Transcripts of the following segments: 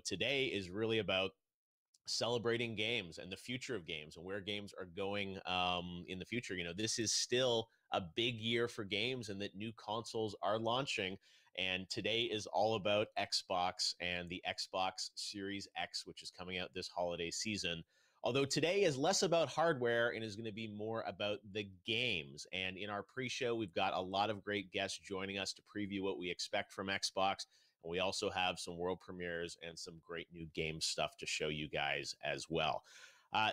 today is really about celebrating games and the future of games and where games are going in the future. This is still a big year for games, and that new consoles are launching. And today is all about Xbox and the Xbox Series X, which is coming out this holiday season. Although today is less about hardware and is going to be more about the games. And in our pre-show, we've got a lot of great guests joining us to preview what we expect from Xbox. And we also have some world premieres and some great new game stuff to show you guys as well.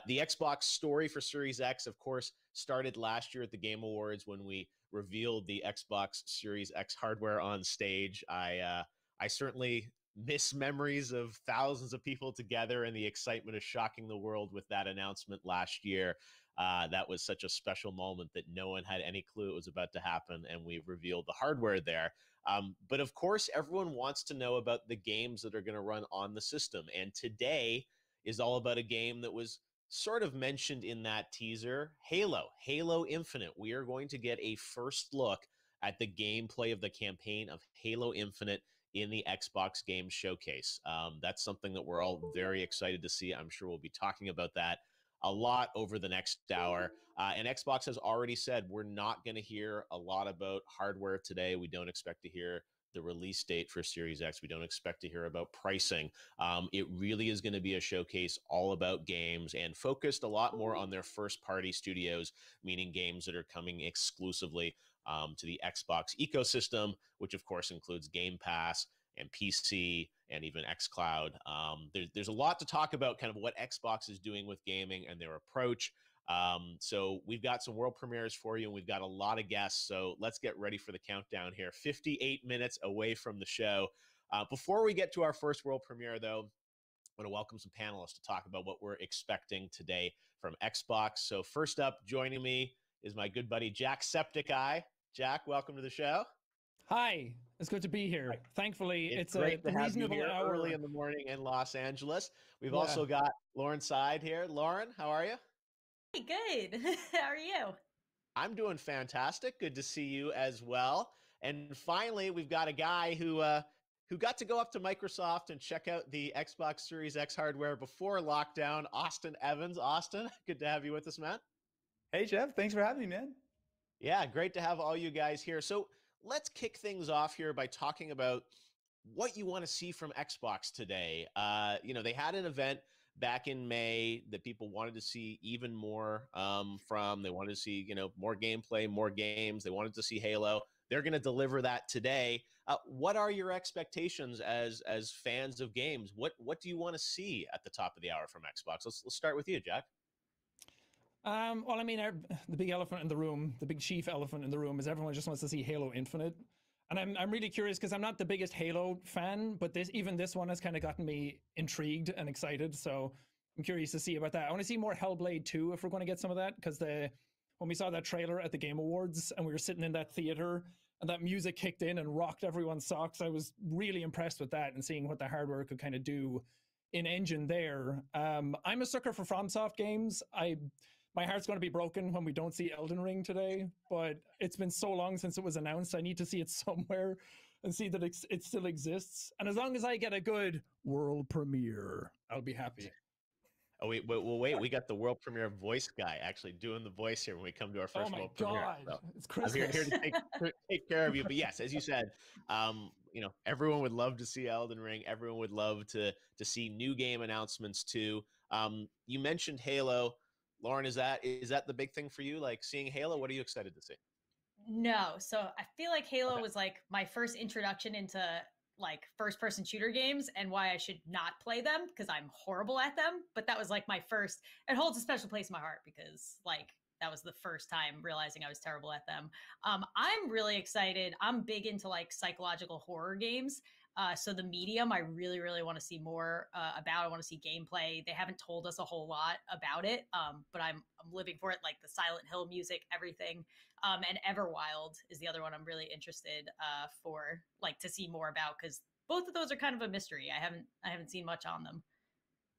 The Xbox story for Series X, of course, started last year at the Game Awards when we revealed the Xbox Series X hardware on stage. I certainly miss memories of thousands of people together and the excitement of shocking the world with that announcement last year. That was such a special moment that no one had any clue it was about to happen, and we revealed the hardware there. But of course, everyone wants to know about the games that are going to run on the system. And today is all about a game that was sort of mentioned in that teaser, Halo Infinite. We are going to get a first look at the gameplay of the campaign of Halo Infinite in the Xbox Game Showcase. That's something that we're all very excited to see. I'm sure we'll be talking about that a lot over the next hour. And Xbox has already said we're not going to hear a lot about hardware today. We don't expect to hear the release date for Series X. We don't expect to hear about pricing. It really is going to be a showcase all about games and focused a lot more on their first-party studios, meaning games that are coming exclusively to the Xbox ecosystem, which of course includes Game Pass and PC and even xCloud. There's a lot to talk about kind of what Xbox is doing with gaming and their approach. So we've got some world premieres for you, and we've got a lot of guests. So let's get ready for the countdown here. 58 minutes away from the show. Before we get to our first world premiere, though, I want to welcome some panelists to talk about what we're expecting today from Xbox. So first up, joining me is my good buddy, Jack Septiceye. Jack, welcome to the show. Hi, it's good to be here. Thankfully, it's great a reasonable hour. Early in the morning in Los Angeles. We've also got Lauren Side here. Lauren, how are you? Hey, good. How are you? I'm doing fantastic. Good to see you as well. And finally, we've got a guy who got to go up to Microsoft and check out the Xbox Series X hardware before lockdown. Austin Evans. Austin, good to have you with us, man. Hey, Jeff. Thanks for having me, man. Yeah, great to have all you guys here. So let's kick things off here by talking about what you want to see from Xbox today. They had an event back in May that people wanted to see even more from. They wanted to see, more gameplay, more games. They wanted to see Halo. They're going to deliver that today. What are your expectations as fans of games? What do you want to see at the top of the hour from Xbox? Let's start with you, Jack. Well, I mean, the big elephant in the room, the big chief elephant in the room is everyone just wants to see Halo Infinite. And I'm really curious because I'm not the biggest Halo fan, but this one has kind of gotten me intrigued and excited. So I'm curious to see about that. I want to see more Hellblade 2 if we're going to get some of that, because when we saw that trailer at the Game Awards and we were sitting in that theater and that music kicked in and rocked everyone's socks, I was really impressed with that and seeing what the hardware could kind of do in engine there. I'm a sucker for FromSoft games. My heart's going to be broken when we don't see Elden Ring today, but it's been so long since it was announced. I need to see it somewhere and see that it still exists. And as long as I get a good world premiere, I'll be happy. Oh, wait, we got the world premiere voice guy actually doing the voice here when we come to our first world premiere. So it's Christmas. I'm here to take care of you. But yes, as you said, everyone would love to see Elden Ring. Everyone would love to see new game announcements too. You mentioned Halo. Lauren, is that the big thing for you? Like seeing Halo, what are you excited to see? No. So I feel like Halo was like my first introduction into like first person shooter games and why I should not play them because I'm horrible at them. But that was like my first, it holds a special place in my heart because like that was the first time realizing I was terrible at them. I'm really excited. I'm big into like psychological horror games. So the medium, I really, really want to see more about. I want to see gameplay. They haven't told us a whole lot about it, but I'm living for it, like the Silent Hill music, everything. And Everwild is the other one I'm really interested for, like to see more about, because both of those are kind of a mystery. I haven't seen much on them.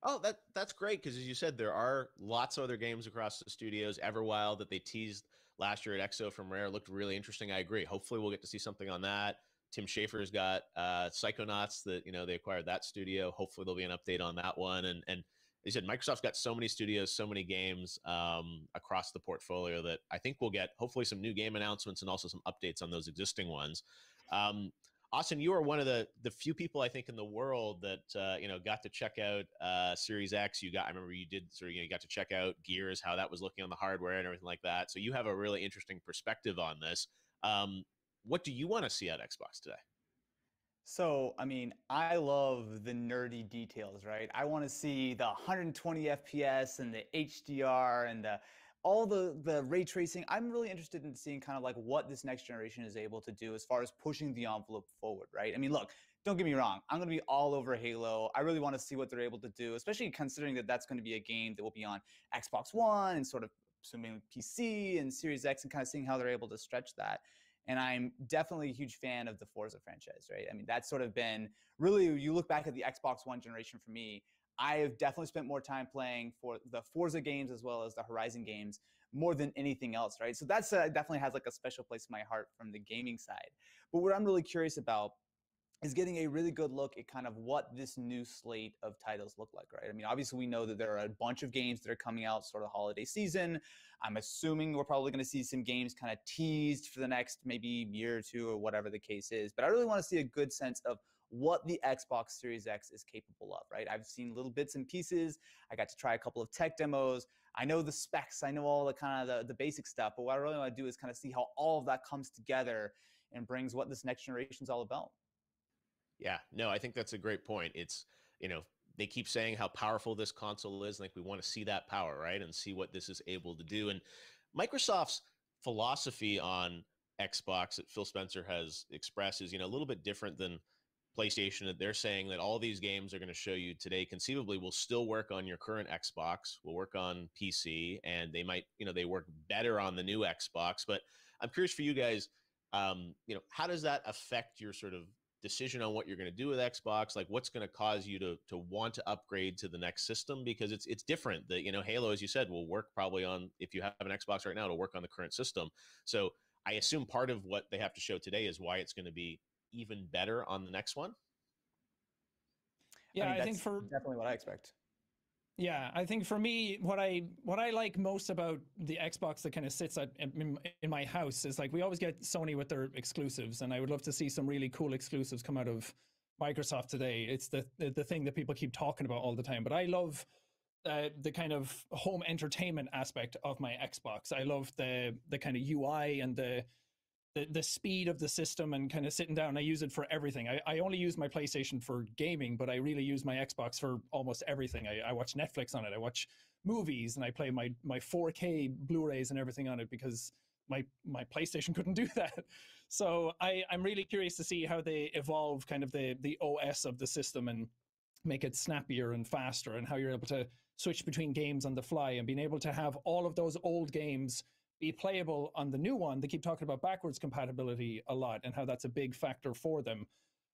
Oh, that's great, because as you said, there are lots of other games across the studios. Everwild that they teased last year at EXO from Rare looked really interesting. I agree. Hopefully we'll get to see something on that. Tim Schafer's got Psychonauts that, they acquired that studio. Hopefully there'll be an update on that one. And they said Microsoft's got so many studios, so many games across the portfolio that I think we'll get hopefully some new game announcements and also some updates on those existing ones. Austin, you are one of the few people I think in the world that got to check out Series X. I remember you did you got to check out Gears, how that was looking on the hardware and everything like that. So you have a really interesting perspective on this. What do you want to see at Xbox today? So, I mean, I love the nerdy details, right? I want to see the 120 FPS and the HDR and all the ray tracing. I'm really interested in seeing kind of like what this next generation is able to do as far as pushing the envelope forward, right? I mean, look, don't get me wrong. I'm going to be all over Halo. I really want to see what they're able to do, especially considering that that's going to be a game that will be on Xbox One and sort of assuming PC and Series X, and kind of seeing how they're able to stretch that. And I'm definitely a huge fan of the Forza franchise, right? I mean, that's sort of been really, you look back at the Xbox One generation for me, I have definitely spent more time playing for the Forza games as well as the Horizon games more than anything else, right? So that's definitely has like a special place in my heart from the gaming side. But what I'm really curious about is getting a really good look at kind of what this new slate of titles look like, right? I mean, obviously we know that there are a bunch of games that are coming out sort of holiday season. I'm assuming we're probably going to see some games kind of teased for the next maybe year or two or whatever the case is. But I really want to see a good sense of what the Xbox Series X is capable of, right? I've seen little bits and pieces. I got to try a couple of tech demos. I know the specs. I know all the kind of the basic stuff. But what I really want to do is kind of see how all of that comes together and brings what this next generation is all about. Yeah, no, I think that's a great point. It's, they keep saying how powerful this console is. Like, we want to see that power, right? And see what this is able to do. And Microsoft's philosophy on Xbox that Phil Spencer has expressed is, a little bit different than PlayStation. That they're saying that all these games are going to show you today conceivably will still work on your current Xbox, will work on PC, and they might, they work better on the new Xbox. But I'm curious for you guys, how does that affect your sort of decision on what you're going to do with Xbox? Like, what's going to cause you to want to upgrade to the next system? Because it's different. That, Halo, as you said, will work probably on, if you have an Xbox right now, it'll work on the current system. So I assume part of what they have to show today is why it's going to be even better on the next one. Yeah, I mean, I think for definitely what I expect. Yeah, I think for me, what I like most about the Xbox that kind of sits in my house is like we always get Sony with their exclusives, and I would love to see some really cool exclusives come out of Microsoft today. It's the thing that people keep talking about all the time. But I love the kind of home entertainment aspect of my Xbox. I love the kind of UI and the speed of the system and kind of sitting down. I use it for everything. I only use my PlayStation for gaming, but I really use my Xbox for almost everything. I watch Netflix on it. I watch movies, and I play my 4K Blu-rays and everything on it because my PlayStation couldn't do that. So I'm really curious to see how they evolve kind of the OS of the system and make it snappier and faster, and how you're able to switch between games on the fly and being able to have all of those old games be playable on the new one. They keep talking about backwards compatibility a lot and how that's a big factor for them.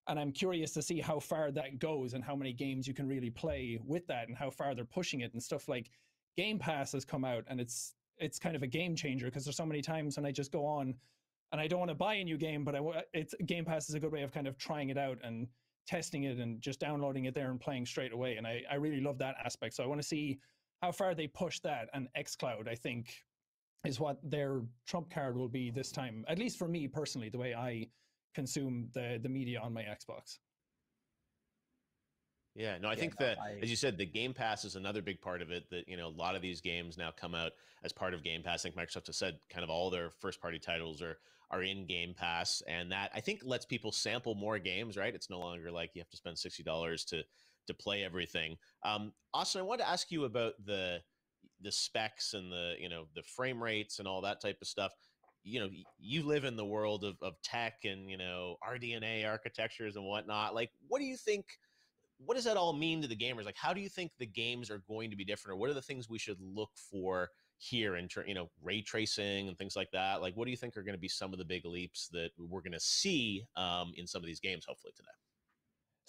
And I'm curious to see how far that goes and how many games you can really play with that and how far they're pushing it. And stuff like Game Pass has come out, and it's kind of a game changer because there's so many times when I just go on and I don't want to buy a new game, but Game Pass is a good way of kind of trying it out and testing it and just downloading it there and playing straight away. And I really love that aspect. So I want to see how far they push that. And xCloud, I think, is what their trump card will be this time, at least for me personally, the way I consume the media on my Xbox. Yeah, no, I think that, as you said, the Game Pass is another big part of it. That, a lot of these games now come out as part of Game Pass. I think Microsoft has said kind of all their first-party titles are in Game Pass, and that I think lets people sample more games. Right? It's no longer like you have to spend $60 to play everything. Austin, I wanted to ask you about the specs and the frame rates and all that type of stuff. You live in the world of tech and RDNA architectures and whatnot. Like, what do you think? What does that all mean to the gamers? Like, how do you think the games are going to be different, or what are the things we should look for here in ray tracing and things like that? Like, what do you think are going to be some of the big leaps that we're going to see in some of these games, hopefully today?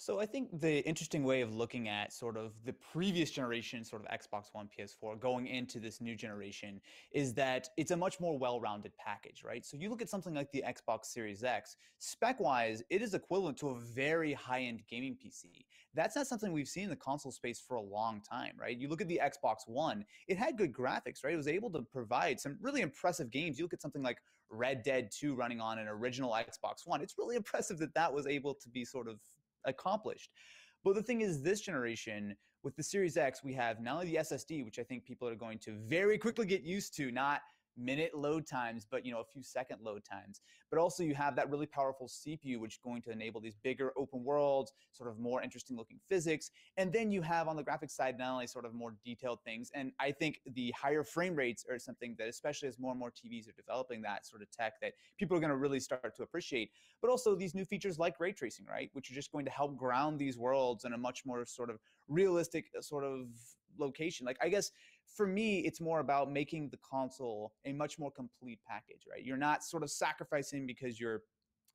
So I think the interesting way of looking at sort of the previous generation, sort of Xbox One, PS4, going into this new generation is that it's a much more well-rounded package, right? So you look at something like the Xbox Series X, spec-wise, it is equivalent to a very high-end gaming PC. That's not something we've seen in the console space for a long time, right? You look at the Xbox One, it had good graphics, right? It was able to provide some really impressive games. You look at something like Red Dead 2 running on an original Xbox One. It's really impressive that that was able to be sort of accomplished. But the thing is, this generation with the Series X, we have not only the SSD, which I think people are going to very quickly get used to, not minute load times, but a few second load times. But also you have that really powerful CPU, which is going to enable these bigger open worlds, sort of more interesting looking physics. And then you have on the graphics side, not only sort of more detailed things. And I think the higher frame rates are something that, especially as more and more TVs are developing that sort of tech, that people are going to really start to appreciate. But also these new features like ray tracing, right? Which are just going to help ground these worlds in a much more sort of realistic sort of location. Like, I guess for me, it's more about making the console a much more complete package, right? You're not sort of sacrificing because you're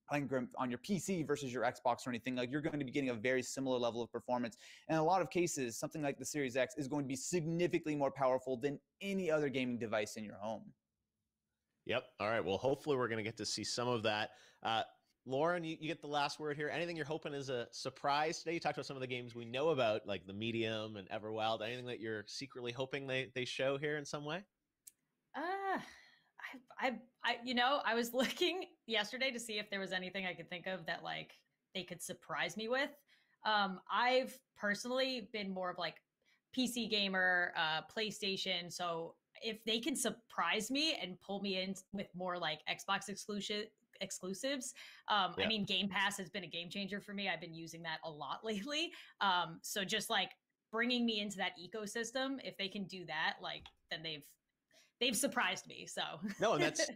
playing on your PC versus your Xbox or anything. Like, you're going to be getting a very similar level of performance. And in a lot of cases, something like the Series X is going to be significantly more powerful than any other gaming device in your home. Yep. All right. Well, hopefully we're going to get to see some of that. Lauren, you get the last word here. Anything you're hoping is a surprise today? You talked about some of the games we know about, like the Medium and Everwild. Anything that you're secretly hoping they show here in some way? I was looking yesterday to see if there was anything I could think of that like they could surprise me with. I've personally been more of like PC gamer, PlayStation. So if they can surprise me and pull me in with more like Xbox exclusives. I mean, Game Pass has been a game changer for me. I've been using that a lot lately. So just like bringing me into that ecosystem, if they can do that, like then they've surprised me. So no, and that's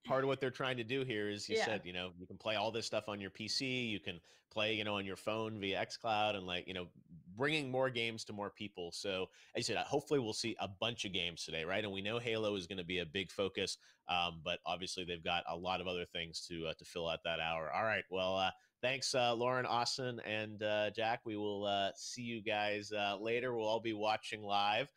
part of what they're trying to do here. Is you said, you can play all this stuff on your PC, you can play, on your phone via xCloud, and like, bringing more games to more people. So as you said, hopefully we'll see a bunch of games today, right? And we know Halo is going to be a big focus, but obviously they've got a lot of other things to fill out that hour. All right, well, thanks, Lauren, Austin, and Jack. We will see you guys later. We'll all be watching live,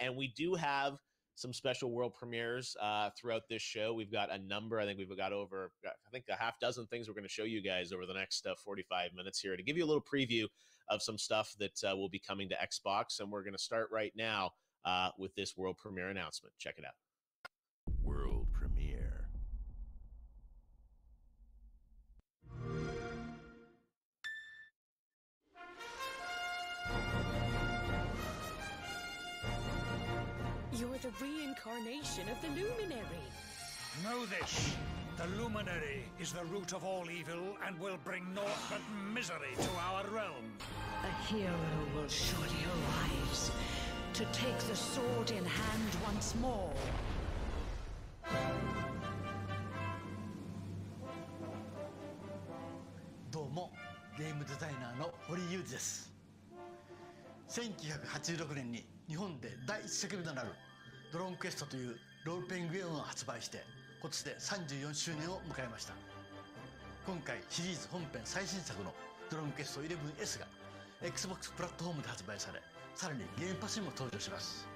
and we do have some special world premieres throughout this show. We've got a number. I think we've got over, a half dozen things we're going to show you guys over the next 45 minutes here to give you a little preview of some stuff that will be coming to Xbox. And we're going to start right now with this world premiere announcement. Check it out. World premiere. You're the reincarnation of the Luminary. Know this. The Luminary is the root of all evil and will bring naught but misery to our realm. A hero will surely arise to take the sword in hand once more. どうもゲームデザイナーの堀裕二です。1986年に日本で第一作目となるドローンクエストというロールプレイングゲームを発売して今年で34周年を迎えました。今回シリーズ本編最新作のドローンクエスト 11S が Xbox プラットフォームで発売され、さらにゲームパスにも登場します。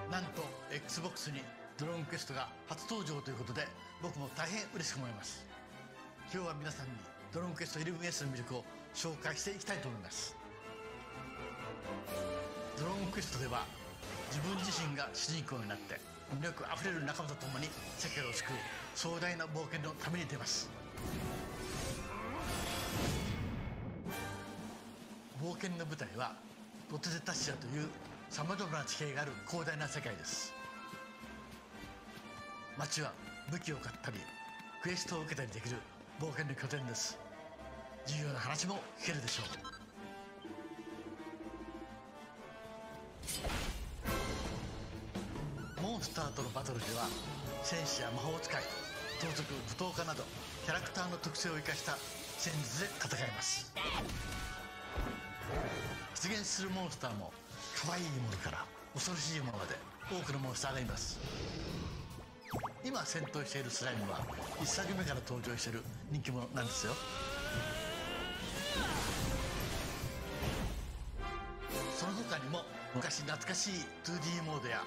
なんと Xbox にドローンクエストが初登場ということで僕も大変嬉しく思います。今日は皆さんにドローンクエスト 11S の魅力を紹介していきたいと思います。ドローンクエストでは自分自身が主人公になって魅力あふれる仲間と共に世界を救う壮大な冒険の旅に出ます。冒険の舞台はロテゼタシアというさまざまな地形がある広大な世界です。街は武器を買ったりクエストを受けたりできる冒険の拠点です。重要な話も聞けるでしょう。モンスターとのバトルでは戦士や魔法使い、盗賊、舞踏家などキャラクターの特性を生かした戦術で戦います。出現するモンスターも可愛いものから恐ろしいものまで多くのモンスターがいます。今戦闘しているスライムは1作目から登場している人気者なんですよ。他にも昔懐かしい 2D モードや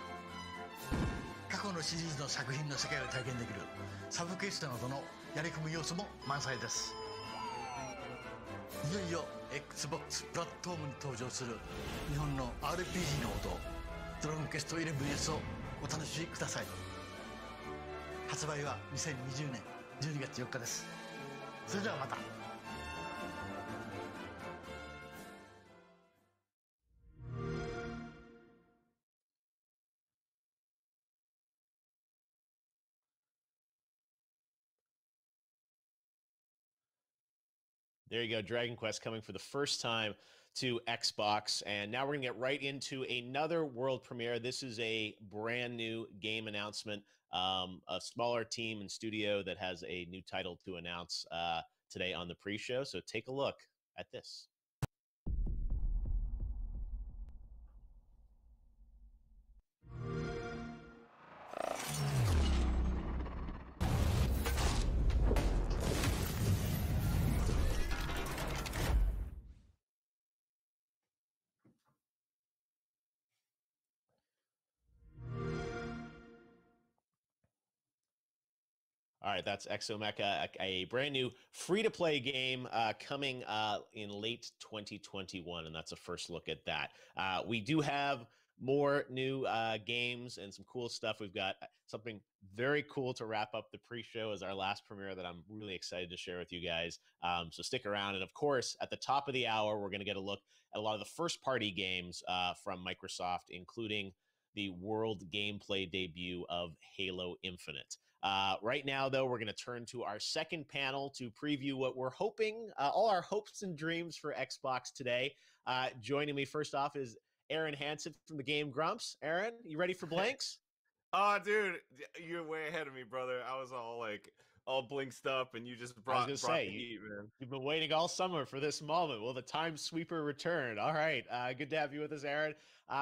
過去のシリーズの作品の世界を体験できるサブクエストなどのやり込み要素も満載です。いよいよ XBOX プラットフォームに登場する日本の RPG の王道ドラゴンクエスト 11S をお楽しみください。発売は2020年12月4日です。それではまた。There you go, Dragon Quest coming for the first time to Xbox. And now we're going to get right into another world premiere. This is a brand new game announcement, a smaller team and studio that has a new title to announce today on the pre-show. So take a look at this. All right, that's Exomecha, a brand new free-to-play game coming in late 2021, and that's a first look at that. We do have more new games and some cool stuff. We've got something very cool to wrap up the pre-show as our last premiere that I'm really excited to share with you guys. So stick around. And of course, at the top of the hour, we're going to get a look at a lot of the first-party games from Microsoft, including the world gameplay debut of Halo Infinite. Right now, though, we're going to turn to our second panel to preview what we're hoping, all our hopes and dreams for Xbox today. Joining me first off is Aaron Hansen from the Game Grumps. Aaron, you ready for Blinks? Oh, dude, you're way ahead of me, brother. I was all blinked up, and you just brought the heat, man. You've been waiting all summer for this moment. Will the time sweeper return? All right, good to have you with us, Aaron.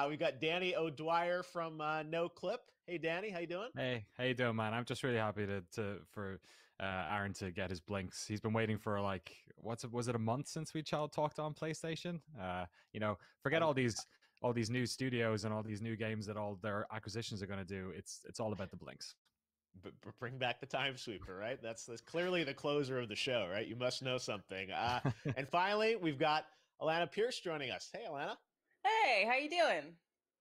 We've got Danny O'Dwyer from No Clip. Hey, Danny, how you doing? Hey, how you doing, man? I'm just really happy for Aaron to get his blinks. He's been waiting for was it a month since we talked on PlayStation? Forget all these new studios and all these new games that all their acquisitions are going to do. It's all about the blinks. But bring back the time sweeper, right? That's clearly the closer of the show, right? You must know something. And finally, we've got Alana Pierce joining us. Hey, Alana. Hey, how you doing?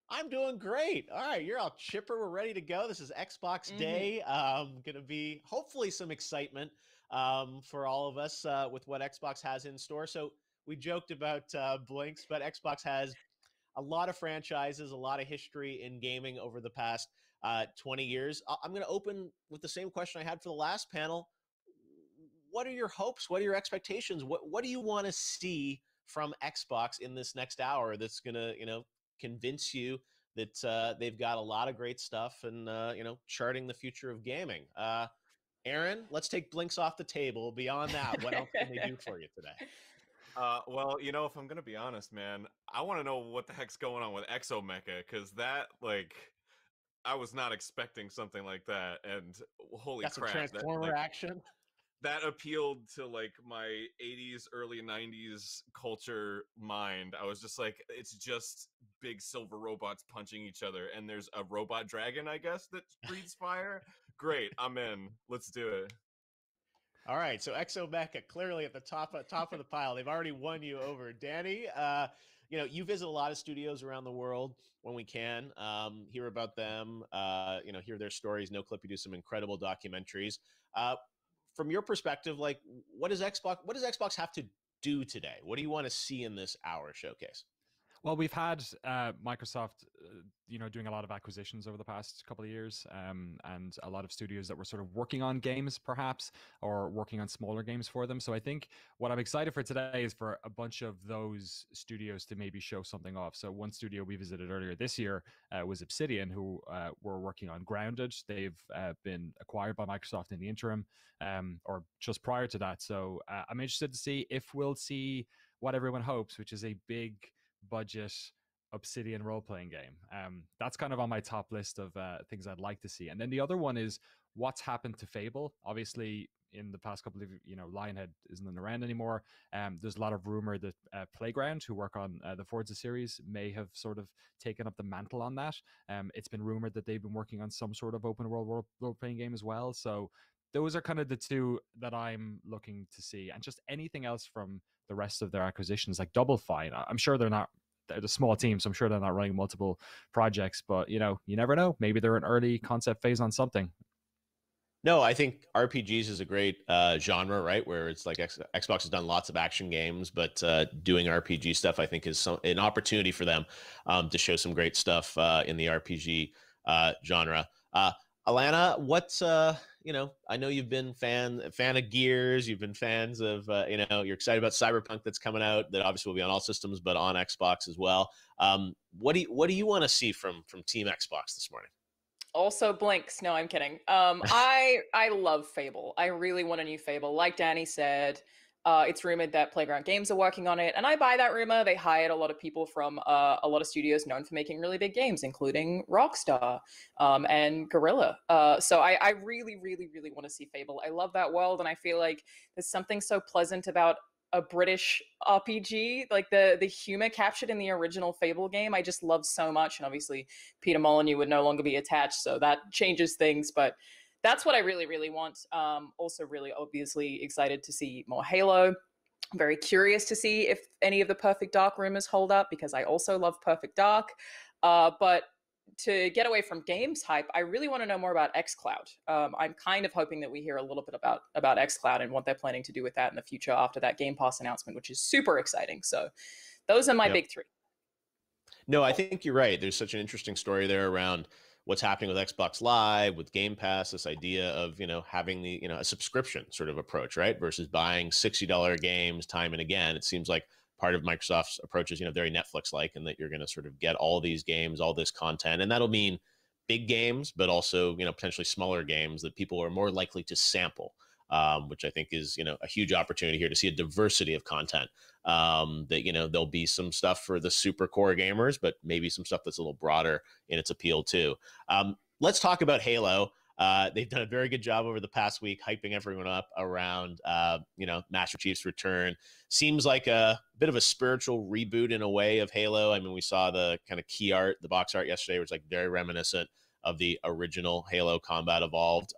I'm doing great. All right, you're all chipper. We're ready to go. This is Xbox Day. Going to be hopefully some excitement for all of us with what Xbox has in store. So we joked about blinks, but Xbox has a lot of franchises, a lot of history in gaming over the past 20 years. I'm going to open with the same question I had for the last panel. What are your hopes? What are your expectations? What do you want to see from Xbox in this next hour that's going to, convince you that they've got a lot of great stuff and, charting the future of gaming? Aaron, let's take blinks off the table. Beyond that, what else can they do for you today? Well, if I'm going to be honest, man, I want to know what the heck's going on with Exomecha, because that, I was not expecting something like that, and holy That's crap. A Transformer action? That appealed to, my 80s, early 90s culture mind. I was just like, it's just big silver robots punching each other, and there's a robot dragon, I guess, that breathes fire. Great, I'm in. Let's do it. All right, so Exomecha clearly at the top of the pile. They've already won you over. Danny, you visit a lot of studios around the world when we can, hear about them, hear their stories. No Clip, you do some incredible documentaries. From your perspective, what does Xbox have to do today? What do you want to see in this hour showcase? Well, we've had Microsoft, doing a lot of acquisitions over the past couple of years, and a lot of studios that were sort of working on games, perhaps, or working on smaller games for them. So I think what I'm excited for today is for a bunch of those studios to maybe show something off. So one studio we visited earlier this year was Obsidian, who were working on Grounded. They've been acquired by Microsoft in the interim, or just prior to that. So I'm interested to see if we'll see what everyone hopes, which is a big budget Obsidian role-playing game. That's kind of on my top list of things I'd like to see. And then the other one is what's happened to Fable. Obviously, in the past couple of, Lionhead isn't around anymore. There's a lot of rumor that Playground, who work on the Forza series, may have sort of taken up the mantle on that. It's been rumored that they've been working on some sort of open world role-playing game as well. So those are kind of the two that I'm looking to see. And just anything else from the rest of their acquisitions, like Double Fine. I'm sure they're a small team, so I'm sure they're not running multiple projects, but you never know. Maybe they're an early concept phase on something. No, I think RPGs is a great genre, right? Where it's like Xbox has done lots of action games, but doing RPG stuff, I think, is an opportunity for them to show some great stuff in the RPG genre. Alana, what's I know you've been fan of Gears, you've been fans of you're excited about Cyberpunk that's coming out, that obviously will be on all systems, but on Xbox as well. What do you want to see from Team Xbox this morning? Also blinks. No, I'm kidding. I love Fable. I really want a new Fable. Like Danny said, it's rumored that Playground Games are working on it, and I buy that rumor. They hired a lot of people from a lot of studios known for making really big games, including Rockstar and Guerrilla. So I really, really, really want to see Fable. I love that world, and I feel like there's something so pleasant about a British RPG, like the humor captured in the original Fable game, I just love so much. And obviously Peter Molyneux would no longer be attached, so that changes things, but that's what I really, really want. Also really obviously excited to see more Halo. I'm very curious to see if any of the Perfect Dark rumors hold up, because I also love Perfect Dark. But to get away from games hype, I really want to know more about xCloud. I'm kind of hoping that we hear a little bit about xCloud and what they're planning to do with that in the future after that Game Pass announcement, which is super exciting. So those are my big three. No, I think you're right. There's such an interesting story there around what's happening with Xbox Live, with Game Pass, this idea of, having the, a subscription sort of approach, right? Versus buying $60 games time and again. It seems like part of Microsoft's approach is, very Netflix-like, and that you're going to sort of get all these games, all this content, and that'll mean big games, but also, potentially smaller games that people are more likely to sample, which I think is, a huge opportunity here to see a diversity of content. That, there'll be some stuff for the super core gamers, but maybe some stuff that's a little broader in its appeal too. Let's talk about Halo. They've done a very good job over the past week hyping everyone up around, Master Chief's return. Seems like a bit of a spiritual reboot in a way of Halo. I mean, we saw the kind of key art, the box art yesterday, which was like very reminiscent of the original Halo Combat Evolved.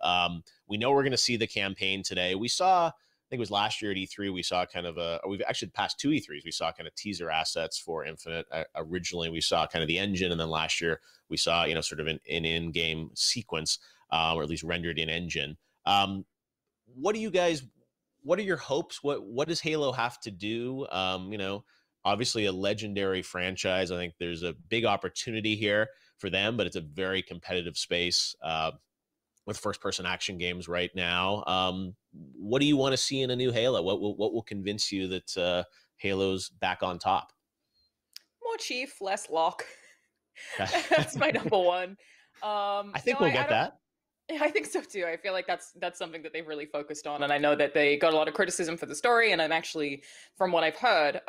We know we're going to see the campaign today. We saw, I think it was last year at E3, we saw kind of we've actually passed two E3s. We saw kind of teaser assets for Infinite. Originally, we saw kind of the engine, and then last year we saw, sort of an in-game sequence, or at least rendered in engine. What are your hopes? What does Halo have to do? Obviously a legendary franchise. I think there's a big opportunity here for them, but it's a very competitive space with first-person action games right now. What do you want to see in a new Halo? What will convince you that Halo's back on top? More Chief, less Locke. That's my number one. I think we'll get that. Yeah, I think so too. I feel like that's something that they've really focused on, and I know that they got a lot of criticism for the story. And I'm actually, from what I've heard,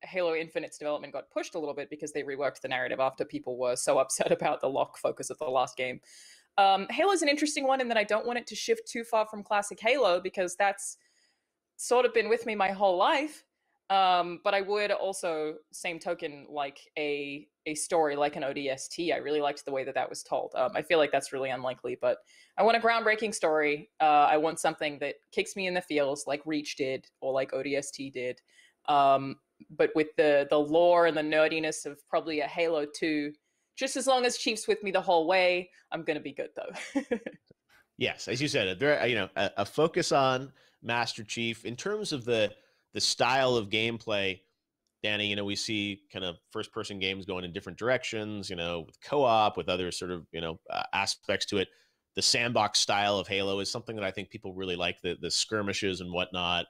Halo Infinite's development got pushed a little bit because they reworked the narrative after people were so upset about the Locke focus of the last game. Halo's an interesting one in that I don't want it to shift too far from classic Halo, because that's sort of been with me my whole life. But I would also, same token, like a story like an ODST. I really liked the way that was told. I feel like that's really unlikely, but I want a groundbreaking story. I want something that kicks me in the feels like Reach did, or like ODST did. But with the lore and the nerdiness of probably a Halo 2, just as long as Chief's with me the whole way, I'm going to be good though. Yes, as you said, a focus on Master Chief. In terms of the style of gameplay, Danny, we see kind of first-person games going in different directions, with co-op, with other sort of, aspects to it. The sandbox style of Halo is something that I think people really like, the skirmishes and whatnot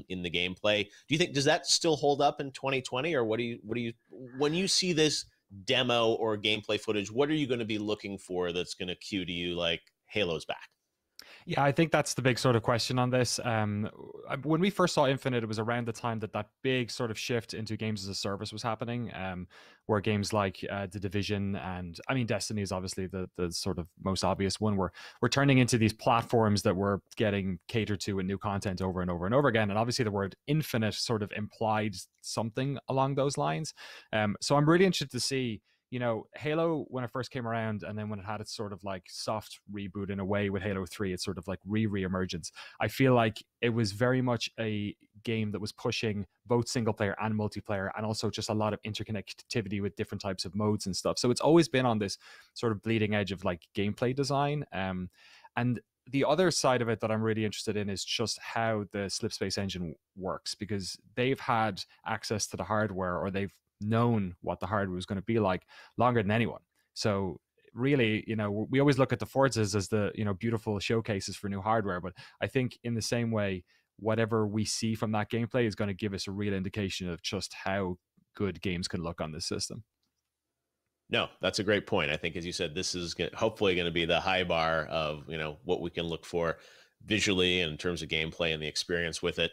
in the gameplay. Do you think, does that still hold up in 2020, or what do you, when you see this demo or gameplay footage, what are you going to be looking for that's going to cue to you like Halo's back? Yeah, I think that's the big sort of question on this. When we first saw Infinite, it was around the time that big sort of shift into games as a service was happening, where games like The Division and, I mean, Destiny is obviously the sort of most obvious one. We're turning into these platforms that we're getting catered to and new content over and over and over again. And obviously the word infinite sort of implied something along those lines. So I'm really interested to see, you know, Halo, when it first came around, and then when it had its sort of like soft reboot in a way with Halo 3, it's sort of like re-emergence. I feel like it was very much a game that was pushing both single player and multiplayer, and also just a lot of interconnectivity with different types of modes and stuff. So it's always been on this sort of bleeding edge of like gameplay design. And the other side of it that I'm really interested in is just how the Slipspace engine works, because they've had access to the hardware, or they've known what the hardware was going to be like longer than anyone. So really, you know, we always look at the Forzas as the, you know, beautiful showcases for new hardware, but I think in the same way, whatever we see from that gameplay is going to give us a real indication of just how good games can look on this system. No, that's a great point. I think, as you said, this is hopefully going to be the high bar of, you know, what we can look for visually and in terms of gameplay and the experience with it.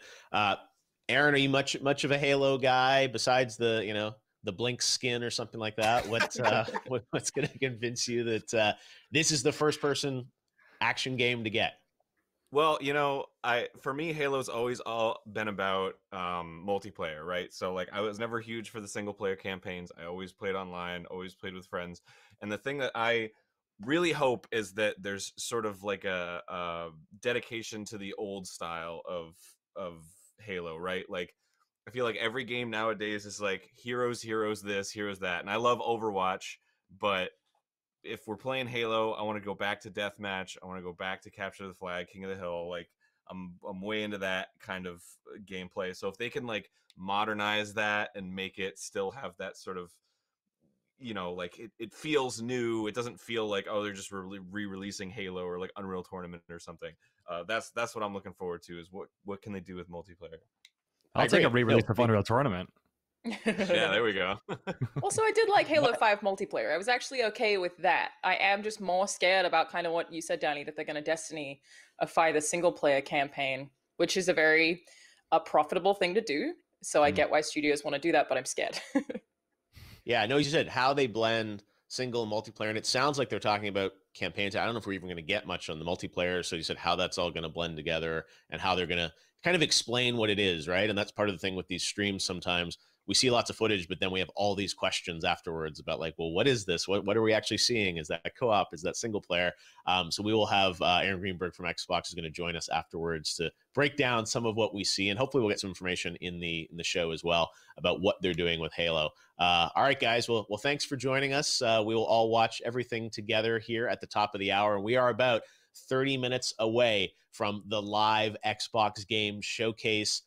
Aaron, are you much of a Halo guy besides the, you know, the Blink skin or something like that? What's going to convince you that this is the first person action game to get? Well, you know, for me, Halo's always all been about multiplayer, right? So like I was never huge for the single player campaigns. I always played online, always played with friends. And the thing that I really hope is that there's sort of like a dedication to the old style of Halo, right? Like I feel like every game nowadays is like heroes this, heroes that. And I love Overwatch, but if we're playing Halo, I want to go back to deathmatch. I want to go back to capture the flag, King of the Hill. Like I'm way into that kind of gameplay. So if they can like modernize that and make it still have that sort of, you know, like it feels new. It doesn't feel like, oh, they're just re-releasing Halo or like Unreal Tournament or something. That's what I'm looking forward to, is what can they do with multiplayer? I'll take a re-release of Unreal Tournament. Yeah, there we go. Also, I did like Halo 5 multiplayer. I was actually okay with that. I am just more scared about kind of what you said, Danny, that they're going to Destiny-ify the single-player campaign, which is a very profitable thing to do. So I get why studios want to do that, but I'm scared. Yeah, I know you said how they blend single and multiplayer, and it sounds like they're talking about campaigns. I don't know if we're even going to get much on the multiplayer. So you said how that's all going to blend together and how they're going to kind of explain what it is, right? And that's part of the thing with these streams. Sometimes we see lots of footage, but then we have all these questions afterwards about like, well, what is this? What are we actually seeing? Is that a co-op? Is that single player? So we will have Aaron Greenberg from Xbox is going to join us afterwards to break down some of what we see, and hopefully we'll get some information in the show as well about what they're doing with Halo. All right, guys. Well, thanks for joining us. We will all watch everything together here at the top of the hour. We are about 30 minutes away from the live Xbox game showcase.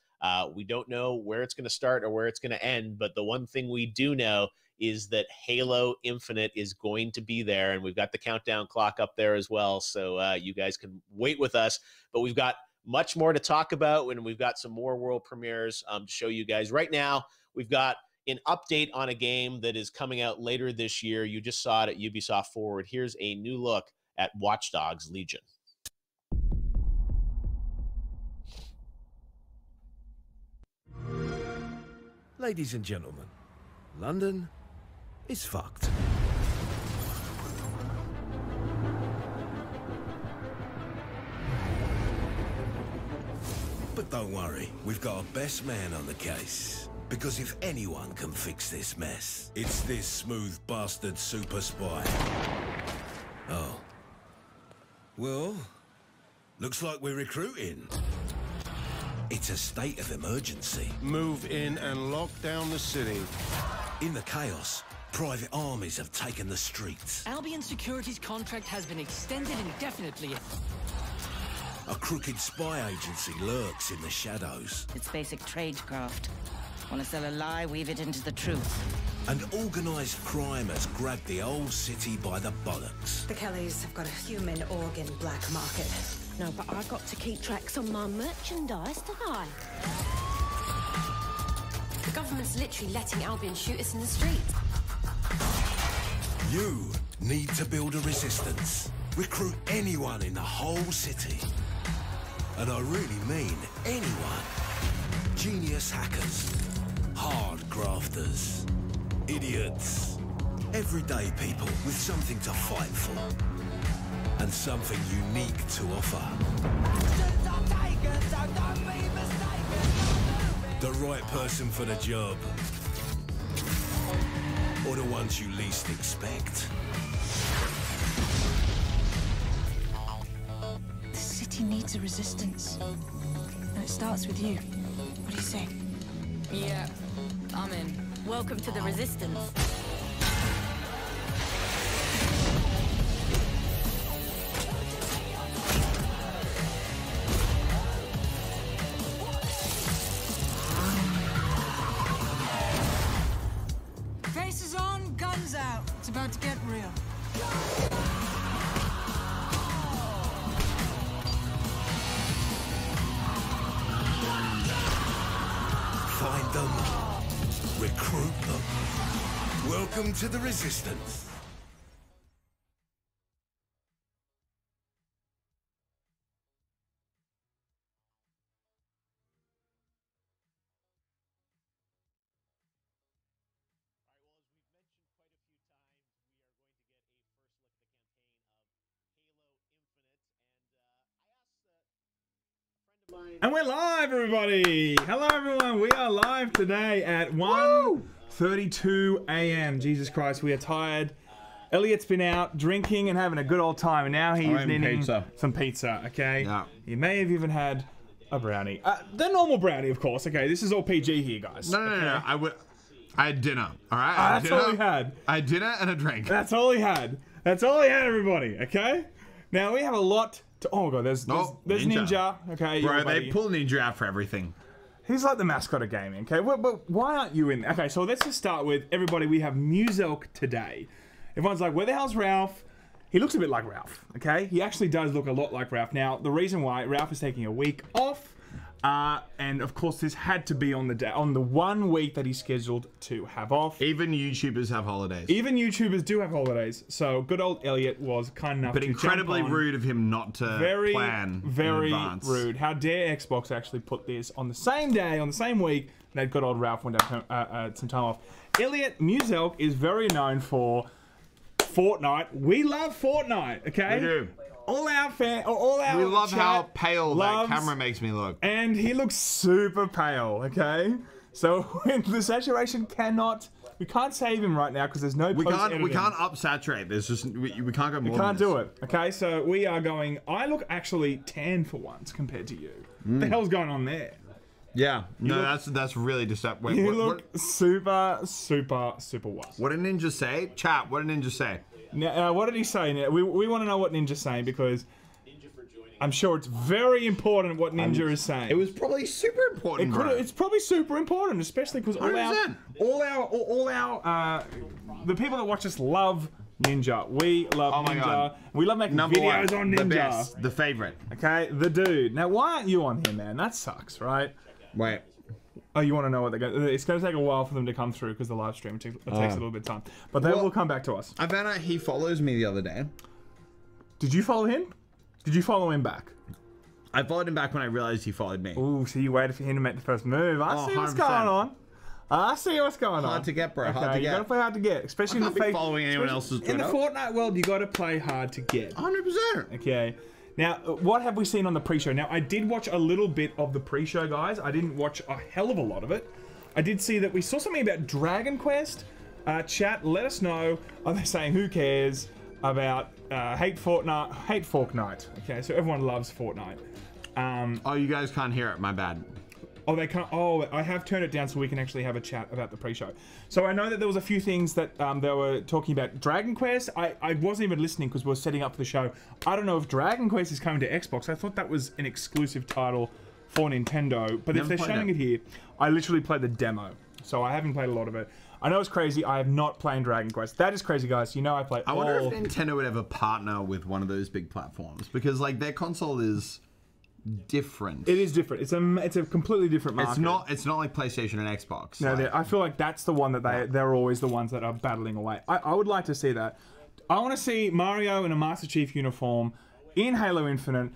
We don't know where it's going to start or where it's going to end, but the one thing we do know is that Halo Infinite is going to be there, and we've got the countdown clock up there as well, so you guys can wait with us. But we've got much more to talk about, and we've got some more world premieres to show you guys. Right now, we've got an update on a game that is coming out later this year. You just saw it at Ubisoft Forward. Here's a new look at Watch Dogs Legion. Ladies and gentlemen, London is fucked. But don't worry, we've got our best man on the case. Because if anyone can fix this mess, it's this smooth bastard super spy. Oh. Well, looks like we're recruiting. It's a state of emergency. Move in and lock down the city. In the chaos, private armies have taken the streets. Albion Security's contract has been extended indefinitely. A crooked spy agency lurks in the shadows. It's basic tradecraft. Want to sell a lie, weave it into the truth. And organised crime has grabbed the old city by the bollocks. The Kellys have got a human organ black market. No, but I got to keep tracks on my merchandise, don't I? The government's literally letting Albion shoot us in the street. You need to build a resistance. recruit anyone in the whole city. And I really mean anyone. Genius hackers, hard grafters, idiots, everyday people with something to fight for and something unique to offer. The right person for the job, or the ones you least expect. The city needs a resistance. And it starts with you. What do you say? Yeah, I'm in. Welcome to the Resistance. Faces on, guns out. It's about to get real. Find them, recruit them. Welcome to the Resistance. And we're live, everybody! Hello, everyone. We are live today at 1:32 a.m. Jesus Christ, we are tired. Elliot's been out drinking and having a good old time, and now he's needing some pizza, okay? Yeah. He may have even had a brownie. The normal brownie, of course, okay? This is all PG here, guys. No. I had dinner, all right? That's all he had. I had dinner and a drink. That's all he had. That's all he had, everybody, okay? Now, we have a lot to... Oh, my God, there's Ninja. Okay, bro, they pull Ninja out for everything. He's like the mascot of gaming, okay? But why aren't you in... Okay, so let's just start with, everybody, we have Muselk today. Everyone's like, where the hell's Ralph? He looks a bit like Ralph, okay? He actually does look a lot like Ralph. Now, the reason why Ralph is taking a week off, and of course this had to be on the 1 week that he's scheduled to have off. Even YouTubers have holidays. Even YouTubers do have holidays. So good old Elliot was kind enough to incredibly jump on. Rude of him not to plan very in advance. Rude. How dare Xbox actually put this on the same day, on the same week that good old Ralph went out some time off. Elliot Muselk is very known for Fortnite. We love Fortnite, okay? We do. All our we love how pale loves, that camera makes me look. And he looks super pale, okay? So the saturation we can't save him right now because there's no post-editing. We can't up saturate. There's just we can't go more. We can't do it. Okay, so we are going. I look actually tan for once compared to you. What the hell's going on there? Yeah, that's really disturbing. You look super white. What did Ninja say? Chat. What did Ninja say? Now, what did he say? Now, we want to know what Ninja's saying because I'm sure it's very important what Ninja is saying. It was probably super important. It's probably super important, especially because all our the people that watch us love Ninja. We love Ninja. God. We love making videos on Ninja. The best, the favorite. Okay, the dude. Now, why aren't you on here, man? That sucks, right? Wait. Oh, you want to know what they're going to... It's going to take a while for them to come through because the live stream takes a little bit of time. But they will come back to us. I found out he follows me the other day. Did you follow him? Did you follow him back? I followed him back when I realized he followed me. Ooh, so you waited for him to make the first move. I see what's going on. I see what's going on. Hard to get, bro. Okay, Hard to get. You got to play hard to get. Especially I can't be following anyone else's Twitter. In the Fortnite world, you got to play hard to get. 100%. Okay. Now, what have we seen on the pre-show? Now, I did watch a little bit of the pre-show, guys. I didn't watch a hell of a lot of it. I did see that we saw something about Dragon Quest. Chat, let us know. Are they saying who cares about hate Fortnite? Okay, so everyone loves Fortnite. Oh, you guys can't hear it. My bad. Oh, they can't. Oh, I have turned it down so we can actually have a chat about the pre-show. So I know that there was a few things that they were talking about. Dragon Quest. I wasn't even listening because we were setting up for the show. I don't know if Dragon Quest is coming to Xbox. I thought that was an exclusive title for Nintendo. But if they're showing it here, I literally played the demo. So I haven't played a lot of it. I know it's crazy. I have not played Dragon Quest. That is crazy, guys. You know I play I wonder if Nintendo would ever partner with one of those big platforms. Because, like, their console is different. It is different. It's a completely different market. It's not like PlayStation and Xbox. No, I feel like that's the one that they're always the ones that are battling away. I would like to see that. I want to see Mario in a Master Chief uniform in Halo Infinite.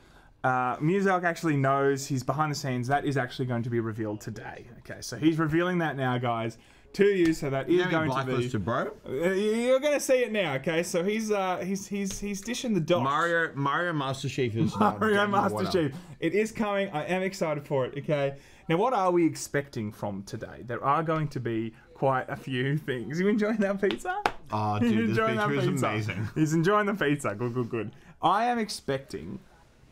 Muselk actually knows, he's behind the scenes. That is actually going to be revealed today. Okay, so he's revealing that now, guys, to you. So that is going to be. Bro? You're going to see it now. Okay, so he's dishing the dots. Mario Master Chief is Mario Master Chief. It is coming. I am excited for it. Okay, now what are we expecting from today? There are going to be quite a few things. You enjoying that pizza? Oh, dude, this picture is amazing. He's enjoying the pizza. Good. I am expecting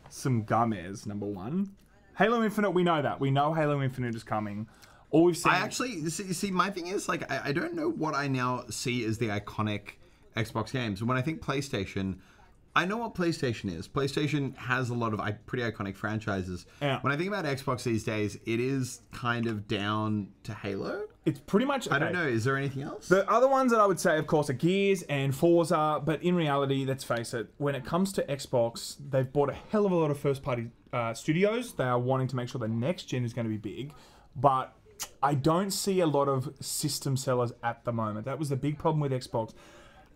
some gummies, number one. Halo Infinite, we know that. We know Halo Infinite is coming. All we've seen... I actually... See, my thing is, like, I don't know what I now see as the iconic Xbox games. When I think PlayStation, I know what PlayStation is. PlayStation has a lot of pretty iconic franchises. Yeah. When I think about Xbox these days, it is kind of down to Halo. It's pretty much... Okay. I don't know. Is there anything else? The other ones that I would say, of course, are Gears and Forza. But in reality, let's face it, when it comes to Xbox, they've bought a hell of a lot of first-party studios. They are wanting to make sure the next gen is going to be big. But I don't see a lot of system sellers at the moment. That was the big problem with Xbox.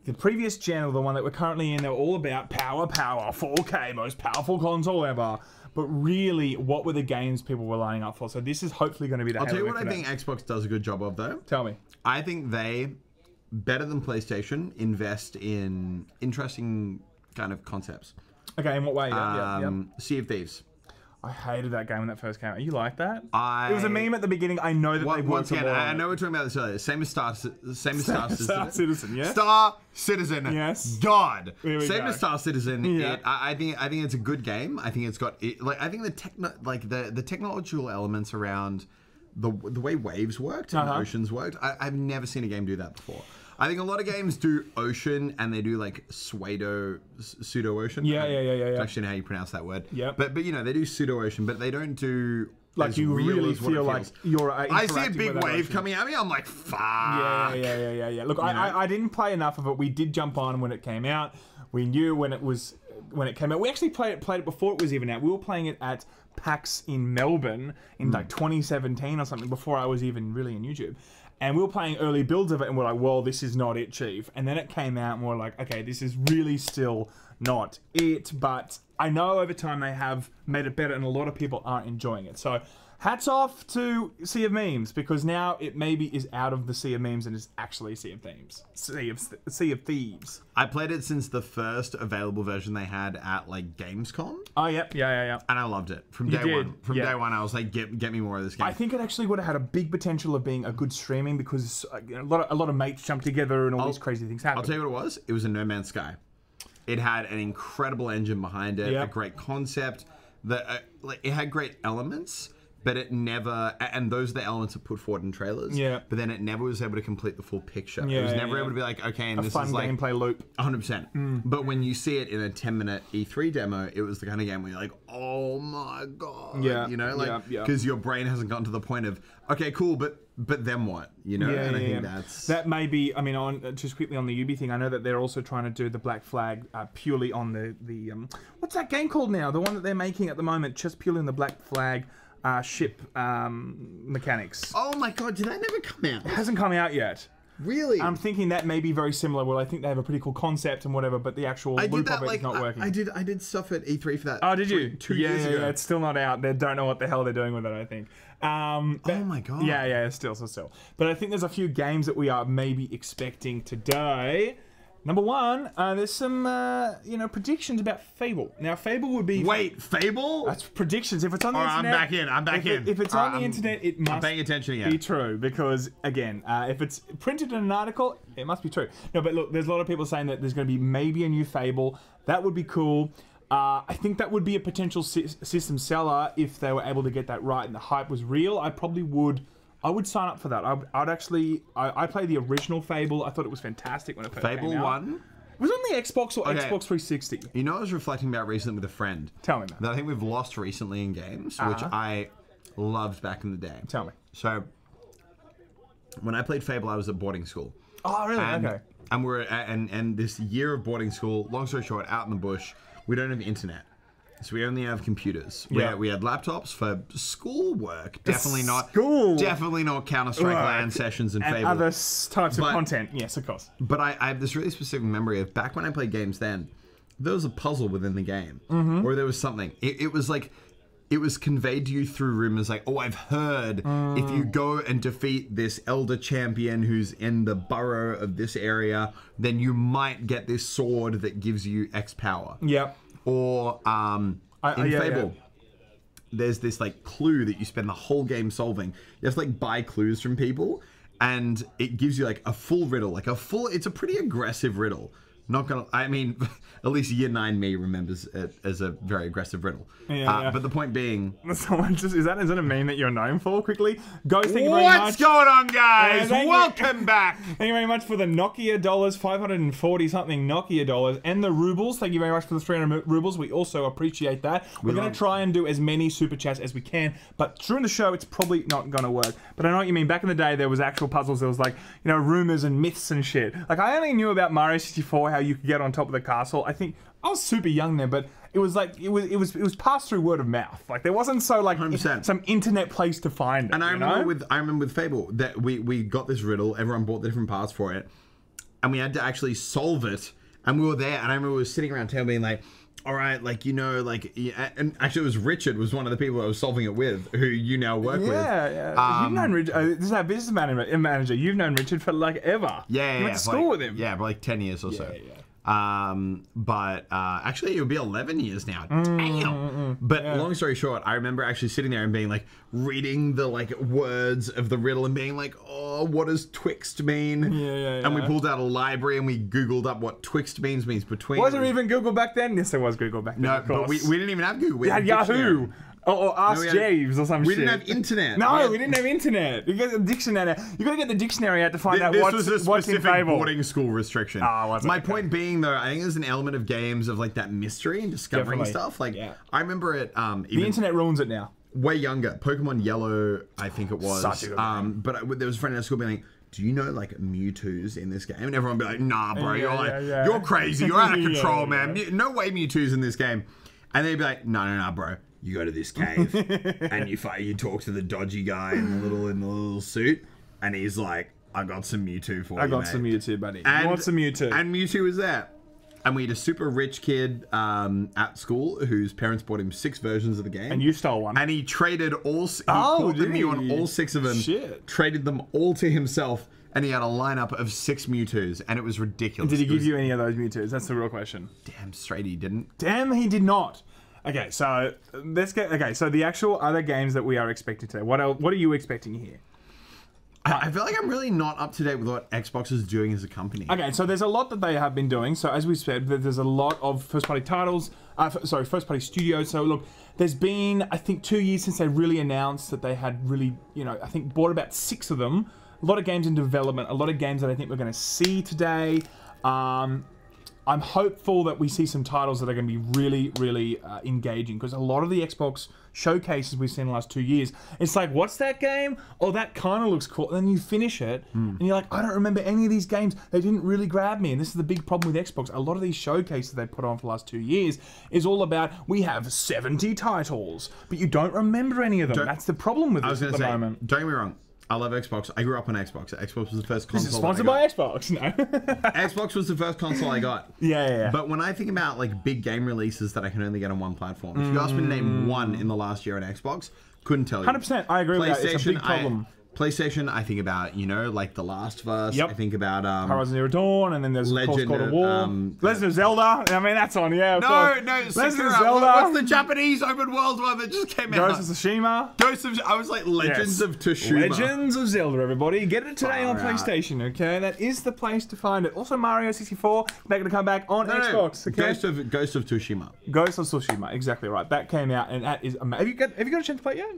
The previous gen, or the one that we're currently in, they're all about power, 4K, most powerful console ever. But really, what were the games people were lining up for? So this is hopefully going to be the I'll Halo tell you what Infinite. I think Xbox does a good job of, though. Tell me. I think they, better than PlayStation, invest in interesting kind of concepts. Okay, in what way? Sea of Thieves. I hated that game when that first came out. You like that? It was a meme at the beginning. I know that they once again, I know we're talking about this earlier. Same as Star Citizen. Yes. Star Citizen. Yes. God. Same as Star Citizen. Yeah. I think it's a good game. I think it's got I think the technological elements around the way waves worked and the oceans worked. I've never seen a game do that before. I think a lot of games do ocean and they do like pseudo ocean. Yeah. I actually know how you pronounce that word. Yeah. But you know, they do pseudo ocean, but they don't do like you really feel like you're I see a big wave coming at me, I'm like, fuck. Yeah. Look, I didn't play enough of it. We did jump on when it came out. We knew when it came out. We actually played it before it was even out. We were playing it at PAX in Melbourne in like 2017 or something, before I was even really in YouTube. And we were playing early builds of it, and we're like, well, this is not it, Chief. And then it came out, and we're like, okay, this is really still not it. But I know over time they have made it better, and a lot of people aren't enjoying it. So hats off to Sea of Memes, because now it maybe is out of the Sea of Memes and is actually Sea of Thieves. Sea of Thieves. I played it since the first available version they had at like Gamescom. Oh, yep. Yeah. And I loved it from day one. From day one, I was like, get me more of this game. I think it actually would have had a big potential of being a good streaming, because a lot of mates jumped together and all these crazy things happened. I'll tell you what it was. It was a No Man's Sky. It had an incredible engine behind it, a great concept. It had great elements. But it never, and those are the elements that put forward in trailers. Yeah. But then it never was able to complete the full picture. It was never able to be like, okay, and this fun is like gameplay loop. 100%. But when you see it in a 10-minute E3 demo, it was the kind of game where you're like, oh my god. Yeah. You know, like because your brain hasn't gotten to the point of, okay, cool, but then what? You know, and I think that may be. I mean, on just quickly on the Ubi thing, I know that they're also trying to do the Black Flag purely on the what's that game called now? The one that they're making at the moment, just purely on the Black Flag. Ship mechanics. Oh my god, did that never come out? It hasn't come out yet. Really? I'm thinking that may be very similar. Well, I think they have a pretty cool concept and whatever, but the actual loop of it is not working. I did stuff at E3 for that. Oh, did you? 2 years ago. Yeah, it's still not out. They don't know what the hell they're doing with it, I think. Oh my god. Yeah, still. But I think there's a few games that we are maybe expecting today. Number one, there's some, predictions about Fable. Now, Fable would be... Wait, Fable? That's predictions. If it's on the internet... I'm back in. If it's on the internet, it must paying attention again. be true. Because, again, if it's printed in an article, it must be true. No, but look, there's a lot of people saying that there's going to be maybe a new Fable. That would be cool. I think that would be a potential system seller if they were able to get that right and the hype was real. I would sign up for that. I played the original Fable. I thought it was fantastic when it first came out. Fable 1? It was on the Xbox or Xbox 360. You know, I was reflecting about recently with a friend. Tell me, man. That I think we've lost recently in games, which I loved back in the day. Tell me. So, when I played Fable, I was at boarding school. Oh, really? Okay. And and this year of boarding school, long story short, out in the bush, we don't have internet. So we only have computers. Yeah. We had laptops for schoolwork. Definitely not Counter-Strike LAN sessions and Fable. Other types of content. Yes, of course. But I have this really specific memory of back when I played games then, there was a puzzle within the game. Or there was something. It was like, it was conveyed to you through rumors like, oh, I've heard if you go and defeat this elder champion who's in the borough of this area, then you might get this sword that gives you X power. Yep. Or in Fable, there's this like clue that you spend the whole game solving. You have to like buy clues from people, and it gives you like a full riddle, it's a pretty aggressive riddle. Not gonna, I mean, at least year 9 me remembers it as a very aggressive riddle. But the point being, someone just is that a meme that you're known for? Quickly, guys, thank you very much. What's going on, guys? Welcome back. Thank you very much for the Nokia dollars, 540 something Nokia dollars, and the rubles. Thank you very much for the 300 rubles. We also appreciate that. We're going to try and do as many super chats as we can, but during the show, it's probably not going to work. But I know what you mean. Back in the day, there was actual puzzles. There was like, you know, rumors and myths and shit. Like I only knew about Mario 64, how you could get on top of the castle. I think I was super young then, but it was like it was passed through word of mouth. Like there wasn't so like 100%. Some internet place to find it. And I remember with Fable that we got this riddle. Everyone bought the different parts for it, and we had to actually solve it. And we were there, and I remember we were sitting around table being like, all right, like, you know, like, yeah, and actually it was Richard was one of the people I was solving it with, who you now work with. Yeah. You've known Richard. This is our business manager. You've known Richard for like ever. Yeah. You went to school with him. Yeah, for like 10 years or so. Yeah. But actually it would be 11 years now. Damn. But long story short, I remember actually sitting there and being like, reading the like words of the riddle and being like, oh, what does twixt mean? And we pulled out a library and we Googled up what twixt means between. Was there even Google back then? Yes, there was Google back then. No, but we didn't even have Google. We had Yahoo. Or Ask Jeeves or some shit. We didn't have internet. No, we didn't have internet. You got the dictionary. You got to get the dictionary out to find out what's in Fable. This was a specific boarding school restriction. Was My point being, though, I think there's an element of games of like that mystery and discovering stuff. Like, I remember it. The internet ruins it now. Way younger. Pokemon Yellow, I think it was. Such a good game. But there was a friend at school being like, do you know like Mewtwo's in this game? And everyone would be like, nah, bro, you're crazy. You're out of control, man. No way Mewtwo's in this game. And they'd be like, no, bro. You go to this cave and you talk to the dodgy guy in the little suit, and he's like, I got some Mewtwo for you, I got some Mewtwo, buddy. You want some Mewtwo? And Mewtwo was there. And we had a super rich kid at school whose parents bought him 6 versions of the game. And you stole one. And he traded all... He caught the Mew on all 6 of them. Shit. Traded them all to himself. And he had a lineup of 6 Mewtwo's. And it was ridiculous. Did he give you any of those Mewtwo's? That's the real question. Damn straight he didn't. Damn, he did not. Okay, so let's get... Okay, so the actual other games that we are expecting today. What are you expecting here? I feel like I'm really not up to date with what Xbox is doing as a company. Okay, so there's a lot that they have been doing. So as we said, there's a lot of first-party titles, first-party studios. So look, there's been, I think, 2 years since they really announced that they had really, I think bought about 6 of them. A lot of games in development, a lot of games that I think we're going to see today. I'm hopeful that we see some titles that are going to be really, really engaging, because a lot of the Xbox showcases we've seen in the last 2 years, it's like, what's that game? Oh, that kind of looks cool. And then you finish it, and you're like, I don't remember any of these games. They didn't really grab me. And this is the big problem with Xbox. A lot of these showcases they put on for the last 2 years is all about, we have 70 titles, but you don't remember any of them. That's the problem with this at the moment. Don't get me wrong. I love Xbox. I grew up on Xbox. Xbox was the first console. This is sponsored by Xbox. No. Xbox was the first console I got. Yeah. But when I think about like big game releases that I can only get on one platform, if you ask me to name one in the last year on Xbox, couldn't tell you. 100%. I agree with that. It's a big problem. PlayStation, I think about, like The Last of Us. Yep. I think about Horizon Zero Dawn, and then there's Legend God of War. Legend of Zelda. I mean, that's on, yeah. No, Legend of Zelda. What's the Japanese open world one that just came out? Ghost of Tsushima. I was like, Legends of Tsushima. Legends of Zelda, everybody. Get it today on PlayStation, okay? That is the place to find it. Also, Mario 64, they're going to come back on Xbox, okay? Ghost of Tsushima. Ghost of Tsushima, exactly right. That came out, and that is amazing. Have you got a chance to play it yet?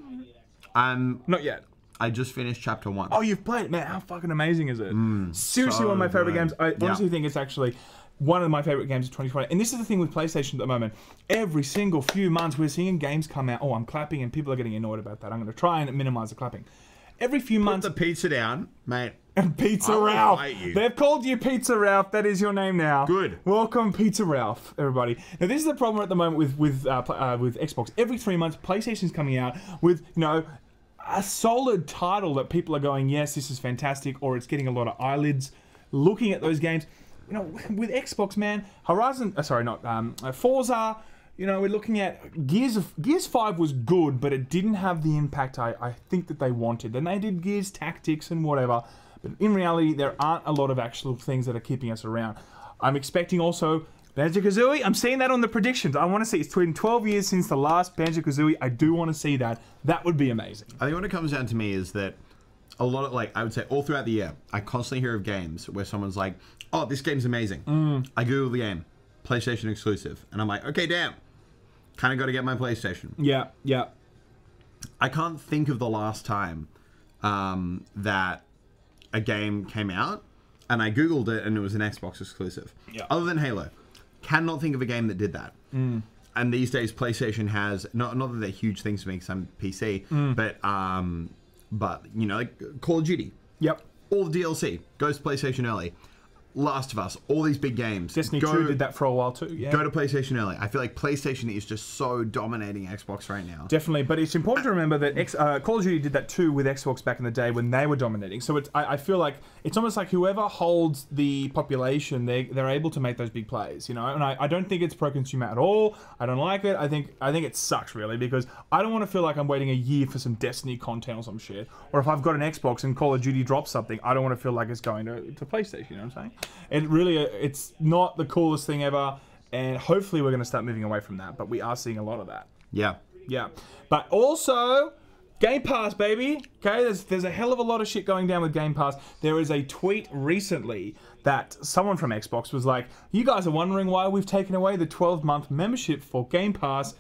Not yet. I just finished chapter 1. Oh, you've played it, man! How fucking amazing is it? Seriously, one of my favorite games. I honestly think it's actually one of my favorite games of 2020. And this is the thing with PlayStation at the moment. Every single few months, we're seeing games come out. Oh, I'm clapping, and people are getting annoyed about that. I'm going to try and minimize the clapping. Every few months. Put the pizza down, mate. And Pizza I will Ralph. fight you. They've called you Pizza Ralph. That is your name now. Good. Welcome, Pizza Ralph, everybody. Now, this is the problem at the moment with Xbox. Every 3 months, PlayStation's coming out with, a solid title that people are going, yes, this is fantastic, or it's getting a lot of eyelids looking at those games. With Xbox, man, Forza. We're looking at Gears 5 was good, but it didn't have the impact I think that they wanted. Then they did Gears Tactics and whatever, but in reality, there aren't a lot of actual things that are keeping us around. I'm expecting also Banjo-Kazooie. I'm seeing that on the predictions. I want to see it's been 12 years since the last Banjo-Kazooie. I do want to see that. That would be amazing. I think what it comes down to me is that a lot of, I would say all throughout the year, I constantly hear of games where someone's like, oh, this game's amazing. I Google the game, PlayStation exclusive. And I'm like, okay, damn. Kind of got to get my PlayStation. Yeah. I can't think of the last time that a game came out and I Googled it and it was an Xbox exclusive. Yeah. Other than Halo. Cannot think of a game that did that. And these days, PlayStation has, not that they're huge things to me because I'm PC, but like Call of Duty. Yep. All the DLC goes to PlayStation early. Last of Us, all these big games. Destiny 2 did that for a while too. Yeah. Go to PlayStation early. I feel like PlayStation is just so dominating Xbox right now. Definitely, but it's important to remember that Call of Duty did that too with Xbox back in the day when they were dominating. So I feel like it's almost like whoever holds the population, they're able to make those big plays, And I don't think it's pro-consumer at all. I don't like it. I think it sucks really because I don't want to feel like I'm waiting a year for some Destiny content or some shit. Or if I've got an Xbox and Call of Duty drops something, I don't want to feel like it's going to PlayStation. You know what I'm saying? It's not the coolest thing ever, and hopefully we're going to start moving away from that, but we are seeing a lot of that. Yeah. But also, Game Pass, baby. Okay, there's a hell of a lot of shit going down with Game Pass. There is a tweet recently that someone from Xbox was like, you guys are wondering why we've taken away the 12-month membership for Game Pass.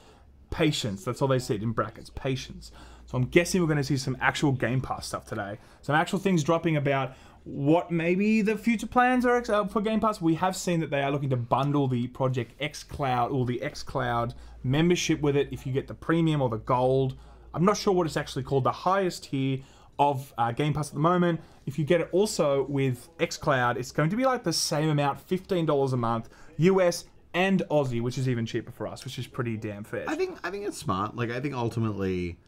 Patience. That's all they said in brackets. Patience. So I'm guessing we're going to see some actual Game Pass stuff today. Some actual things dropping about what maybe the future plans are for Game Pass. We have seen that they are looking to bundle the Project X Cloud or the X Cloud membership with it if you get the premium or the gold. I'm not sure what it's actually called, the highest tier of Game Pass at the moment. If you get it also with X Cloud, it's going to be like the same amount, $15 a month, US and Aussie, which is even cheaper for us, which is pretty damn fair. I think it's smart. I think ultimately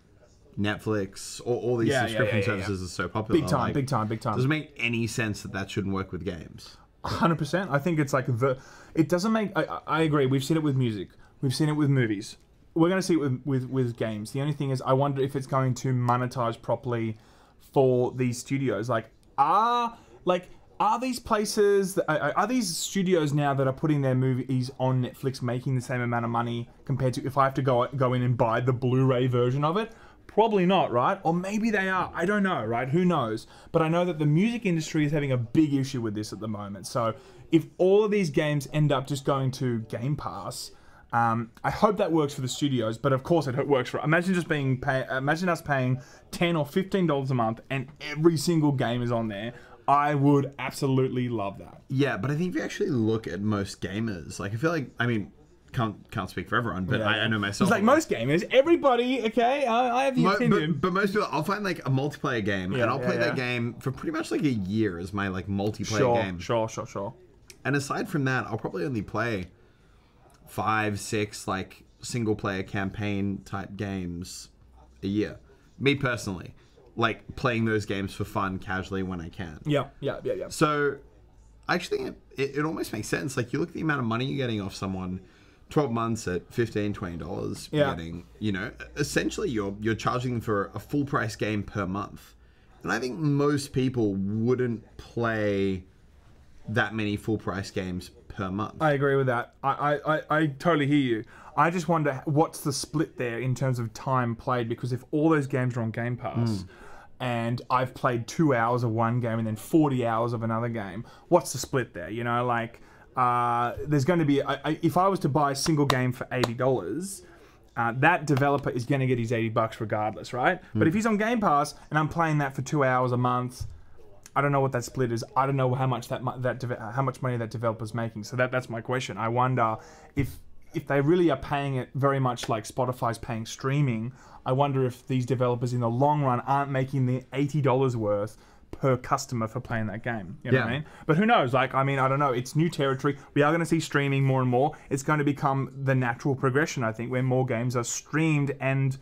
Netflix, all these subscription services are so popular. Big time. Does it make any sense that shouldn't work with games? 100%. I think it's like it doesn't make. I agree. We've seen it with music. We've seen it with movies. We're going to see it with games. The only thing is, I wonder if it's going to monetize properly for these studios. Are these places? Are these studios now that are putting their movies on Netflix making the same amount of money compared to if I have to go in and buy the Blu-ray version of it? Probably not, right? Or maybe they are. I don't know, right? Who knows? But I know that the music industry is having a big issue with this at the moment. So if all of these games end up just going to Game Pass, I hope that works for the studios. But of course, it works for. Imagine us paying $10 or $15 a month, and every single game is on there. I would absolutely love that. Yeah, but I think if you actually look at most gamers, I feel like, can't speak for everyone, but I know myself. It's like most gamers, everybody, okay? I have the opinion. But most people, I'll find a multiplayer game, and I'll play that game for pretty much a year as my multiplayer game. Sure. And aside from that, I'll probably only play 5, 6 single player campaign type games a year. Me personally, playing those games for fun casually when I can. Yeah. So I actually think it almost makes sense. You look at the amount of money you're getting off someone. 12 months at $15, $20, you're getting, essentially you're charging them for a full price game per month. And I think most people wouldn't play that many full price games per month. I agree with that. I totally hear you. I just wonder what's the split there in terms of time played, because if all those games are on Game Pass and I've played 2 hours of one game and then 40 hours of another game, what's the split there? There's going to be, if I was to buy a single game for $80, that developer is going to get his $80 regardless, right? But if he's on Game Pass and I'm playing that for 2 hours a month, I don't know what that split is. I don't know how much how much money that developer's making. So that's my question. I wonder if they really are paying it very much like Spotify's paying streaming. I wonder if these developers in the long run aren't making the $80 worth per customer for playing that game. You know what I mean? But who knows? Like, I mean, I don't know. It's new territory. We are going to see streaming more and more. It's going to become the natural progression, I think, where more games are streamed and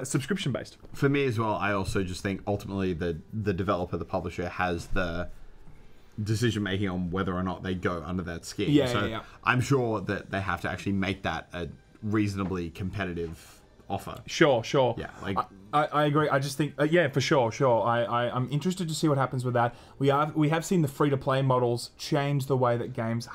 subscription based. For me as well, I also just think ultimately the developer, the publisher, has the decision making on whether or not they go under that scheme. Yeah. I'm sure that they have to actually make that a reasonably competitive offer. Sure. Yeah, like I agree. I just think, yeah, for sure. I'm interested to see what happens with that. We have seen the free-to-play models change the way that games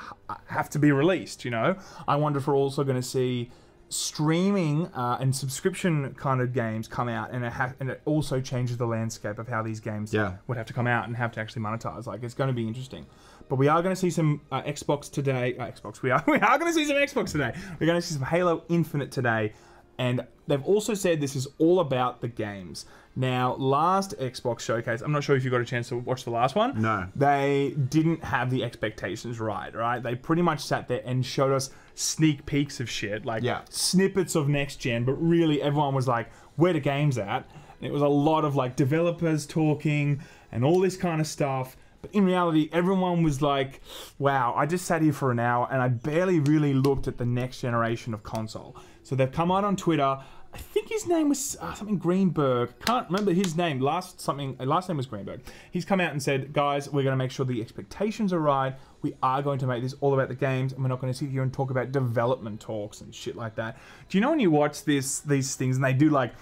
have to be released, you know? I wonder if we're also going to see streaming and subscription kind of games come out, and it also changes the landscape of how these games would have to come out and have to actually monetize. Like, it's going to be interesting. But we are going to see some Xbox today. We are going to see some Xbox today. We're going to see some Halo Infinite today. And they've also said this is all about the games. Now, last Xbox showcase, I'm not sure if you got a chance to watch the last one. No. They didn't have the expectations right? They pretty much sat there and showed us sneak peeks of shit, like snippets of next gen, but really everyone was like, where the game's at? And it was a lot of like developers talking and all this kind of stuff. But in reality, everyone was like, wow, I just sat here for an hour and I barely really looked at the next generation of console. So they've come out on Twitter. I think his name was something Greenberg. Can't remember his name. Last name was Greenberg. He's come out and said, guys, we're going to make sure the expectations are right. We are going to make this all about the games, and we're not going to sit here and talk about development talks and shit like that. Do you know when you watch these things and they do like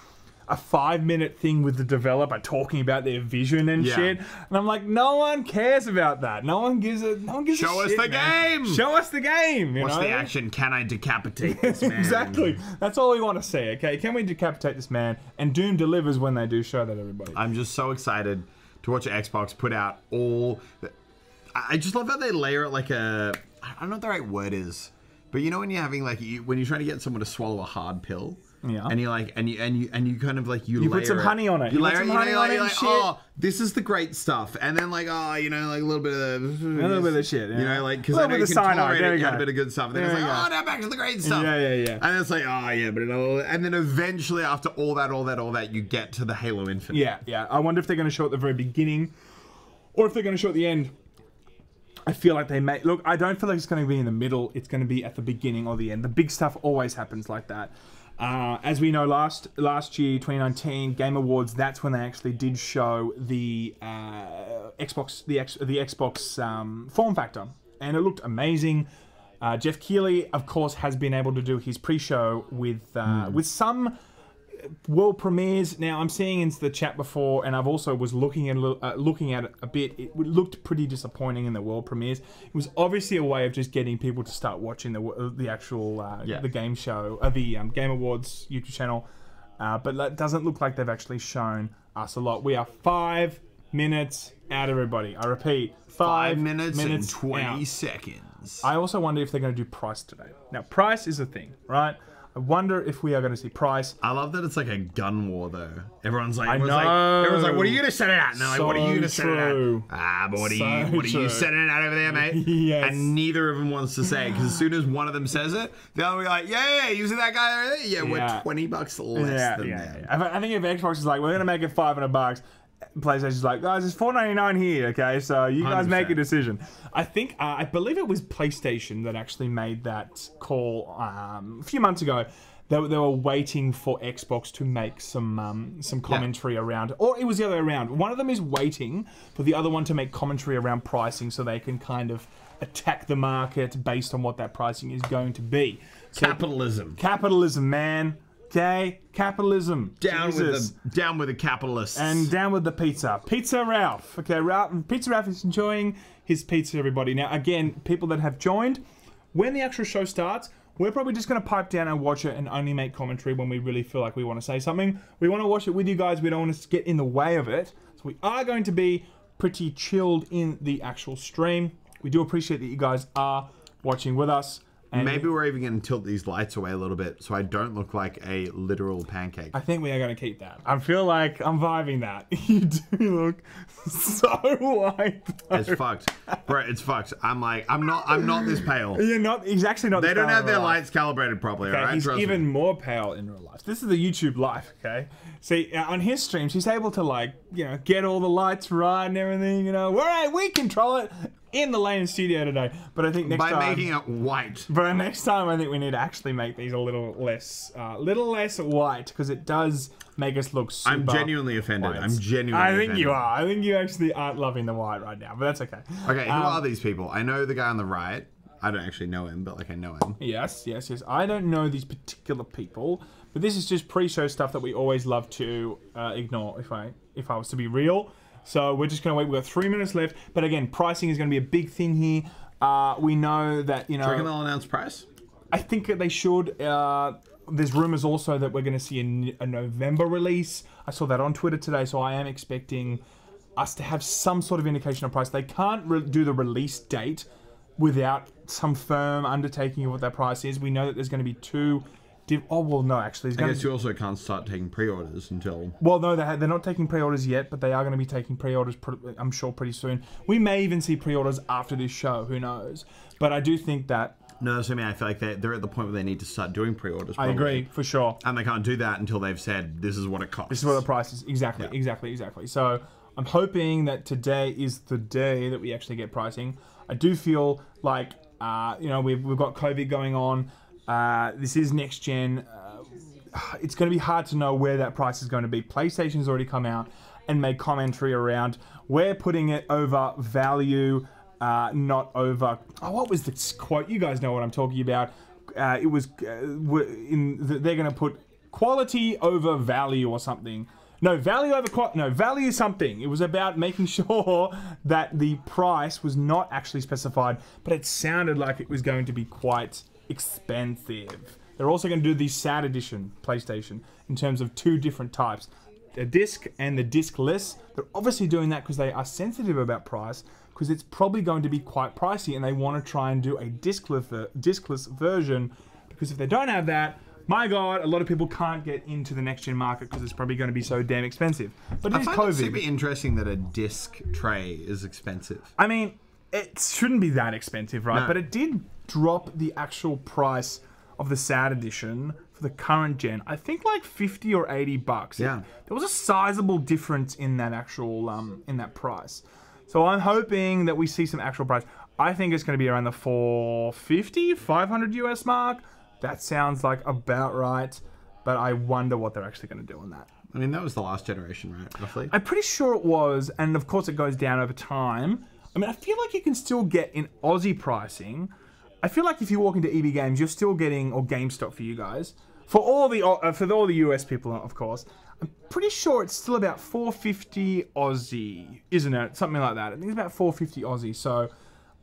a 5-minute thing with the developer talking about their vision and shit, and I'm like, no one cares about that. No one gives a Show us shit, the man. game. Show us the game. What's the action? Can I decapitate this man? Exactly. That's all we want to see. Okay, can we decapitate this man? And Doom delivers when they do show that, everybody. I'm just so excited to watch Xbox put out all. I just love how they layer it like a. I don't know what the right word is, but you know when you're having like when you're trying to get someone to swallow a hard pill. Yeah. And you like, and you kind of like you put some honey on it. You layer put some honey on it. Like, oh, this is the great stuff. And then like, oh, you know, like a little bit of shit. Yeah. You know, like because I know you can tolerate it, you had a bit of good stuff. And then it's like, oh, now back to the great stuff. Yeah. And it's like, oh yeah, but and then eventually after all that, you get to the Halo Infinite. Yeah. I wonder if they're going to show at the very beginning, or if they're going to show at the end. I feel like they may look. I don't feel like it's going to be in the middle. It's going to be at the beginning or the end. The big stuff always happens like that. As we know, last year, 2019 Game Awards, that's when they actually did show the Xbox, the Xbox form factor, and it looked amazing. Jeff Keighley, of course, has been able to do his pre-show with some world premieres. Now, I'm seeing into the chat before, and I've also was looking at it a bit. It looked pretty disappointing in the world premieres. It was obviously a way of just getting people to start watching the actual the game show, the Game Awards YouTube channel. But that doesn't look like they've actually shown us a lot. We are 5 minutes out, everybody. I repeat, 5 minutes and 20 out. seconds. I also wonder if they're going to do price today. Now, price is a thing, right? I wonder if we are going to see price. I love that it's like a gun war, though. Everyone's like, everyone's like, what are you going to set it at? And they're like, what are you going to set it at? But what are you setting it at over there, mate? Yes. And neither of them wants to say it, because as soon as one of them says it, the other will be like, yeah, you see that guy over there? Yeah, we're $20 less than them. I think if Xbox is like, we're going to make it $500, PlayStation's like, guys, it's $4.99 here, okay? So you guys 100%. Make a decision. I think, I believe it was PlayStation that actually made that call a few months ago. They were waiting for Xbox to make some commentary around it. Or it was the other way around. One of them is waiting for the other one to make commentary around pricing so they can kind of attack the market based on what that pricing is going to be. So, Capitalism, man. Okay, capitalism. Down with the capitalists. And down with the pizza. Pizza Ralph. Okay, Pizza Ralph is enjoying his pizza, everybody. Now, again, people that have joined, when the actual show starts, we're probably just going to pipe down and watch it and only make commentary when we really feel like we want to say something. We want to watch it with you guys. We don't want to get in the way of it. So we are going to be pretty chilled in the actual stream. We do appreciate that you guys are watching with us. And maybe we're even going to tilt these lights away a little bit so I don't look like a literal pancake. I think we are going to keep that. I feel like I'm vibing that. You do look so white. Though. It's fucked, bro. It's fucked. I'm not this pale. You're not. He's actually not. They don't have their lights calibrated properly. Okay, right? he's even more pale in real life. This is the YouTube life. Okay. See, on his streams, he's able to get all the lights right and everything. We control it in the Laymen studio today. But I think next time, by making it white. But next time, I think we need to actually make these a little less white because it does make us look super. I'm genuinely offended. White. I'm genuinely. I think offended. you are. I think you actually aren't loving the white right now, but that's okay. Okay, who are these people? I know the guy on the right. I don't actually know him, but I know him. Yes. I don't know these particular people, but this is just pre-show stuff that we always love to ignore. If I was to be real, so we're just gonna wait. We've got 3 minutes left, but again, pricing is gonna be a big thing here. We know that Do you reckon they'll announce price? I think that they should. There's rumors also that we're going to see a November release. I saw that on Twitter today, so I am expecting us to have some sort of indication of price. They can't do the release date without some firm undertaking of what that price is. We know that there's going to be two. Actually, I guess you also can't start taking pre-orders until. Well, no, they're not taking pre-orders yet, but they are going to be taking pre-orders. I'm sure pretty soon. We may even see pre-orders after this show. Who knows? But I do think that. No, that's what I mean. I feel like they're at the point where they need to start doing pre-orders. I agree, for sure. And they can't do that until they've said, this is what it costs. This is what the price is. Exactly. So I'm hoping that today is the day that we actually get pricing. I do feel like, we've got COVID going on. This is next gen. It's going to be hard to know where that price is going to be. PlayStation's already come out and made commentary around we're putting it over value. Not over. What was the quote? You guys know what I'm talking about. It was they're going to put quality over value or something. No, value over value something. It was about making sure that the price was not actually specified, but it sounded like it was going to be quite expensive. They're also going to do the SAD edition PlayStation in terms of two different types, the disc and the discless. They're obviously doing that because they are sensitive about price, because it's probably going to be quite pricey and they want to try and do a discless version, because if they don't have that, my God, a lot of people can't get into the next gen market because it's probably going to be so damn expensive. But I find it super interesting that a disc tray is expensive. I mean, it shouldn't be that expensive, right? No. But it did drop the actual price of the SAD edition for the current gen. I think like 50 or 80 bucks. Yeah. There was a sizable difference in that actual in that price. So I'm hoping that we see some actual price. I think it's going to be around the 450, 500 US mark. That sounds like about right, but I wonder what they're actually going to do on that. I mean, that was the last generation, right? Roughly. I'm pretty sure it was, and of course it goes down over time. I mean, I feel like you can still get in Aussie pricing. I feel like if you walk into EB Games, you're still getting, or GameStop for you guys, for all the US people, of course. I'm pretty sure it's still about 450 Aussie, isn't it? Something like that. I think it's about 450 Aussie. So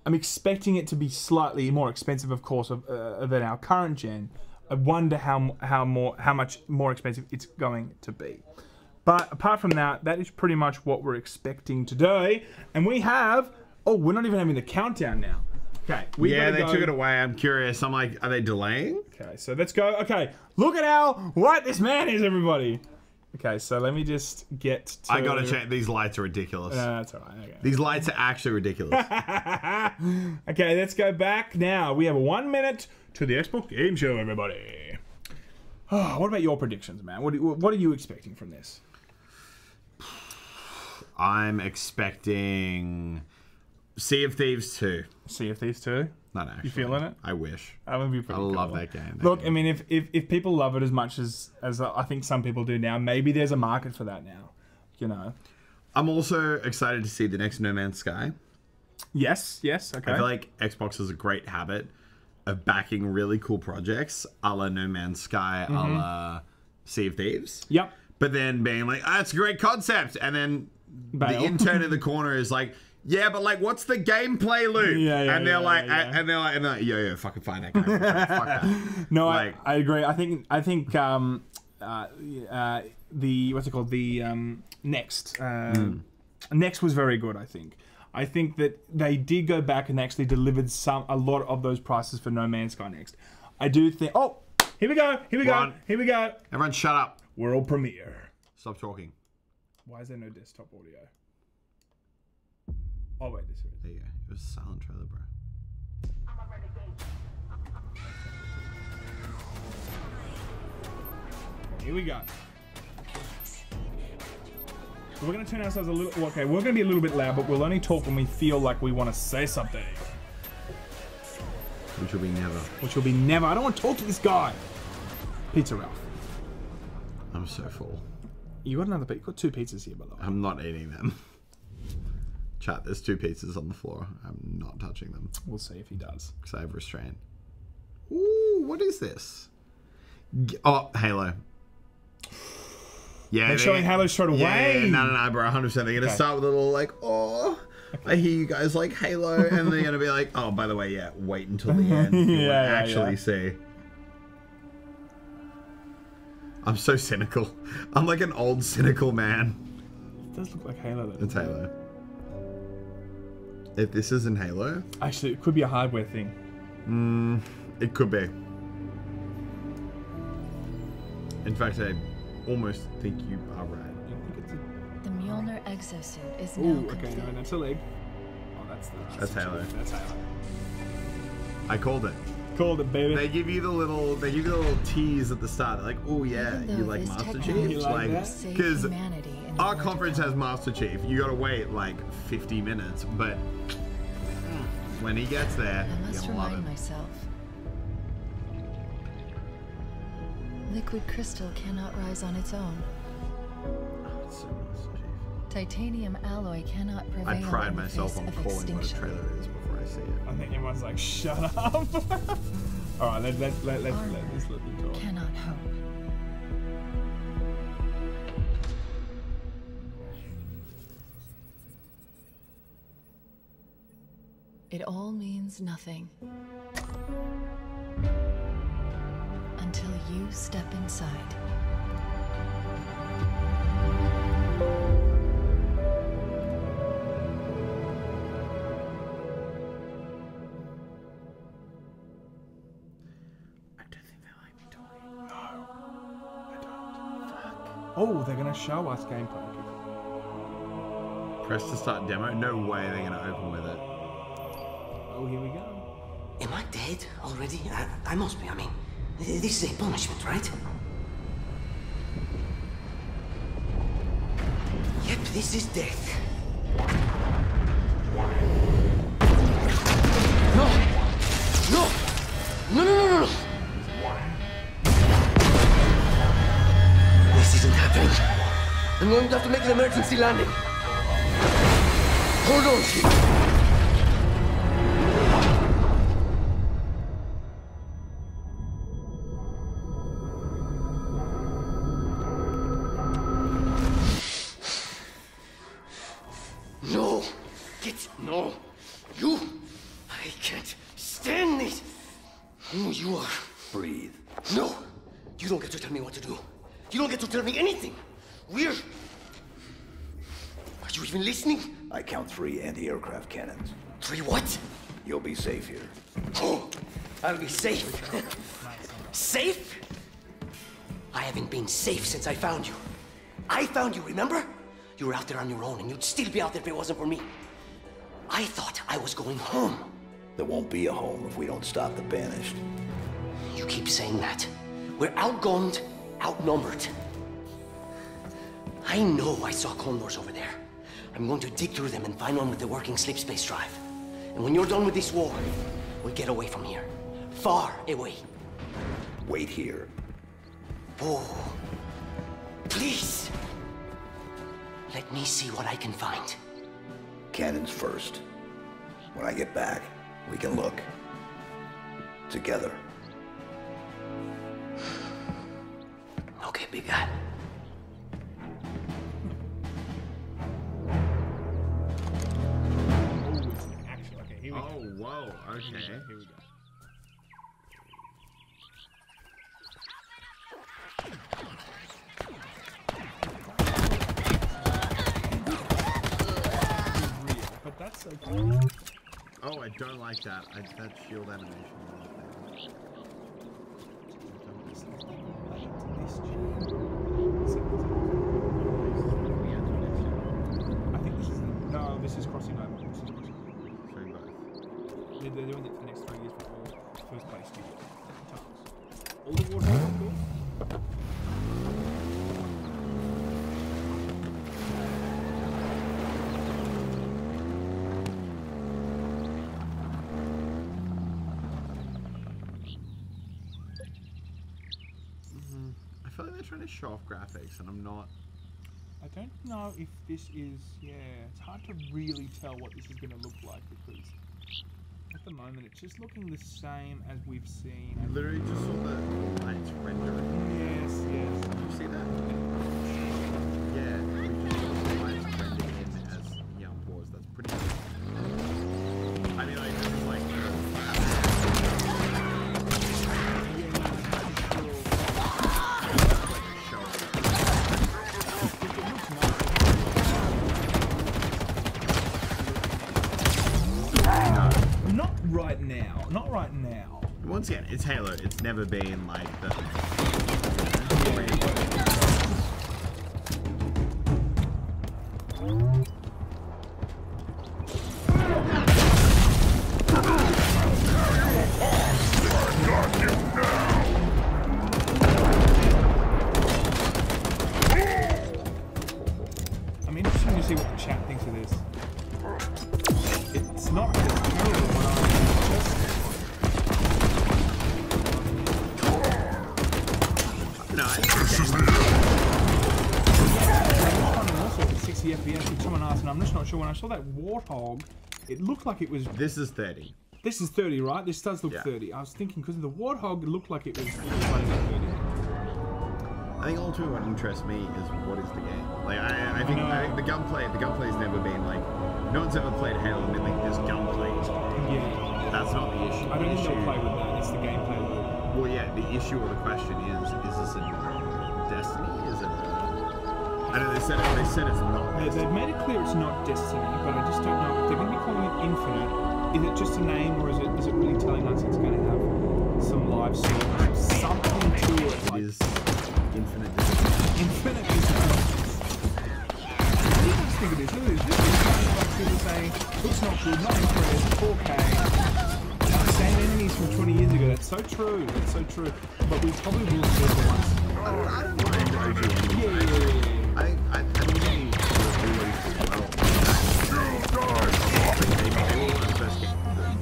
I'm expecting it to be slightly more expensive, of course, than our current gen. I wonder how much more expensive it's going to be. But apart from that, that is pretty much what we're expecting today. And we have, we're not even having the countdown now. Okay. Yeah, they took it away. I'm curious. I'm like, are they delaying? Okay, so let's go. Okay, look at how white this man is, everybody. Okay, so let me just get to... I gotta check. These lights are ridiculous. No, that's all right. Okay. These lights are actually ridiculous. Okay, let's go back now. We have 1 minute to the Xbox Game Show, everybody. Oh, what about your predictions, man? What are you expecting from this? I'm expecting Sea of Thieves 2. Sea of Thieves 2? Not actually. You feeling it? I wish. That would be pretty I cool. love that game. Look, I mean, if people love it as much as I think some people do now, maybe there's a market for that now. You know. I'm also excited to see the next No Man's Sky. Yes, okay. I feel like Xbox has a great habit of backing really cool projects, a la No Man's Sky, a la Sea of Thieves. Yep. But then being like, it's a great concept, and then the intern in the corner is like, yeah, but like, what's the gameplay loop? And they're like, yo, fucking find that guy. Fuck that. No, like, I agree. I think the what's it called? The Next. Next was very good. I think. I think that they did go back and actually delivered a lot of those prices for No Man's Sky next. I do think... Oh, here we go. Here we go. Here we go. Everyone shut up. World premiere. Stop talking. Why is there no desktop audio? Oh, wait. This is... There you go. It was a silent trailer, bro. Here we go. So we're going to turn ourselves a little... Okay, we're going to be a little bit loud, but we'll only talk when we feel like we want to say something. Which will be never. Which will be never. I don't want to talk to this guy. Pizza Ralph. I'm so full. You got another pizza. You got 2 pizzas here, by the way. I'm not eating them. Chat, there's 2 pizzas on the floor. I'm not touching them. We'll see if he does. Because I have restraint. Ooh, what is this? Oh, Halo. Yeah, they're showing Halo straight away. Yeah, no, bro, 100%. They're going to start with a little like, oh, I hear you guys like Halo, and they're going to be like, oh, by the way, yeah, wait until the end. You actually see. I'm so cynical. I'm like an old cynical man. It does look like Halo, though. It's Halo. If this isn't Halo... Actually, it could be a hardware thing. It could be. In fact, I almost think you are right. The Mjolnir exosuit is now Ooh, okay, complete. no, that's a leg. Oh, that's Halo. That's Halo. I called it. Called it, baby. They give you the little tease at the start. They're like, oh yeah, you like Master Chief? Like, because our conference has Master Chief. You gotta wait like 50 minutes, but when he gets there, I must you're gonna love remind him. myself. Liquid crystal cannot rise on its own. Oh, it's so Master Chief. Titanium alloy cannot prevail. I pride in the myself face on of calling what a extinction. trailer is before I see it. I think everyone's like, shut up. All right, let's let them talk. Cannot hope. It all means nothing until you step inside. Oh, they're gonna show us gameplay. Press to start demo? No way they're gonna open with it. Oh, here we go. Am I dead already? I must be. I mean, this is a punishment, right? Yep, this is death. No! No! No, no, no, no, no! This isn't happening. I'm going to have to make an emergency landing. Hold on, Chief. No, you! I can't stand this! Who you are? Breathe. No! You don't get to tell me what to do. You don't get to tell me anything! We're... Are you even listening? I count 3 anti-aircraft cannons. 3 what? You'll be safe here. Oh, I'll be safe. Safe? I haven't been safe since I found you. I found you, remember? You were out there on your own, and you'd still be out there if it wasn't for me. I thought I was going home. There won't be a home if we don't stop the Banished. You keep saying that. We're outgunned, outnumbered. I know I saw condors over there. I'm going to dig through them and find one with the working sleep space drive. And when you're done with this war, we get away from here. Far away. Wait here. Oh, please. Let me see what I can find. Cannons first. When I get back, we can look. Together. Okay, big guy. Oh, whoa, okay. Here we go. but that's okay. Oh, I don't like that. That shield animation. I think this is no. This is crossing over. This is crossing over. Doing both. They're doing it for the next 3 years for all first place studios. All the water are good. I feel like they're trying to show off graphics, and I'm not. I don't know if this is. Yeah, it's hard to really tell what this is going to look like because at the moment it's just looking the same as we've seen. I literally just saw the lights rendering. Yes, yes. Did you see that? Yeah, we just saw the lights rendered in as young pause. That's pretty cool. I mean, like, this is like. Right now, not right now. Once again, it's Halo. It's never been like the. I'm interested to see what the chat thinks of this. It's not as terrible when I just. No, also at 60 FPS with someone asked, and I'm just not sure. When I saw that Warthog, it looked like it was. This is 30. This is 30, right? This does look 30. I was thinking because the Warthog looked like it was running at 30. I think ultimately what interests me is what is the game. Like I think the gunplay's never been like no one's ever played Halo and been like this gunplay is good. Yeah. That's not the issue. I don't think they'll play with that, it's the gameplay. Well yeah, the issue or the question is this a Destiny? Is it I know they said it's not Destiny. They've made it clear it's not Destiny, but I just don't know if they're gonna be calling it Infinite. Is it just a name or is it really telling us it's gonna have some live service, something to it? It is Infinite. Infinite disappointments. What do you guys think of this? Look at this. This is kind of like people saying, looks not good, not impressed, 4K. Same enemies from 20 years ago. That's so true. That's so true. But we probably will see the ones. I don't mind OG. Yeah. I think the game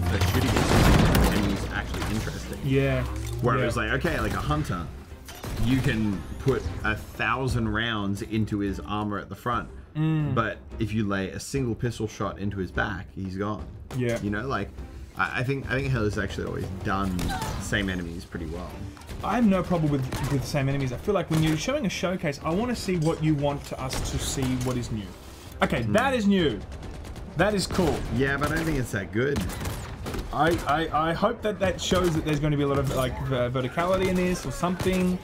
the shooting enemies actually interesting. Yeah. Where it was like, okay, like a hunter, you can put 1,000 rounds into his armor at the front, but if you lay a single pistol shot into his back, he's gone. Yeah. You know, like I think Halo's actually always done the same enemies pretty well. I have no problem with the same enemies. I feel like when you're showing a showcase, I want to see what you want us to see. What is new? Okay, that is new. That is cool. Yeah, but I don't think it's that good. I hope that shows that there's going to be a lot of like verticality in this or something.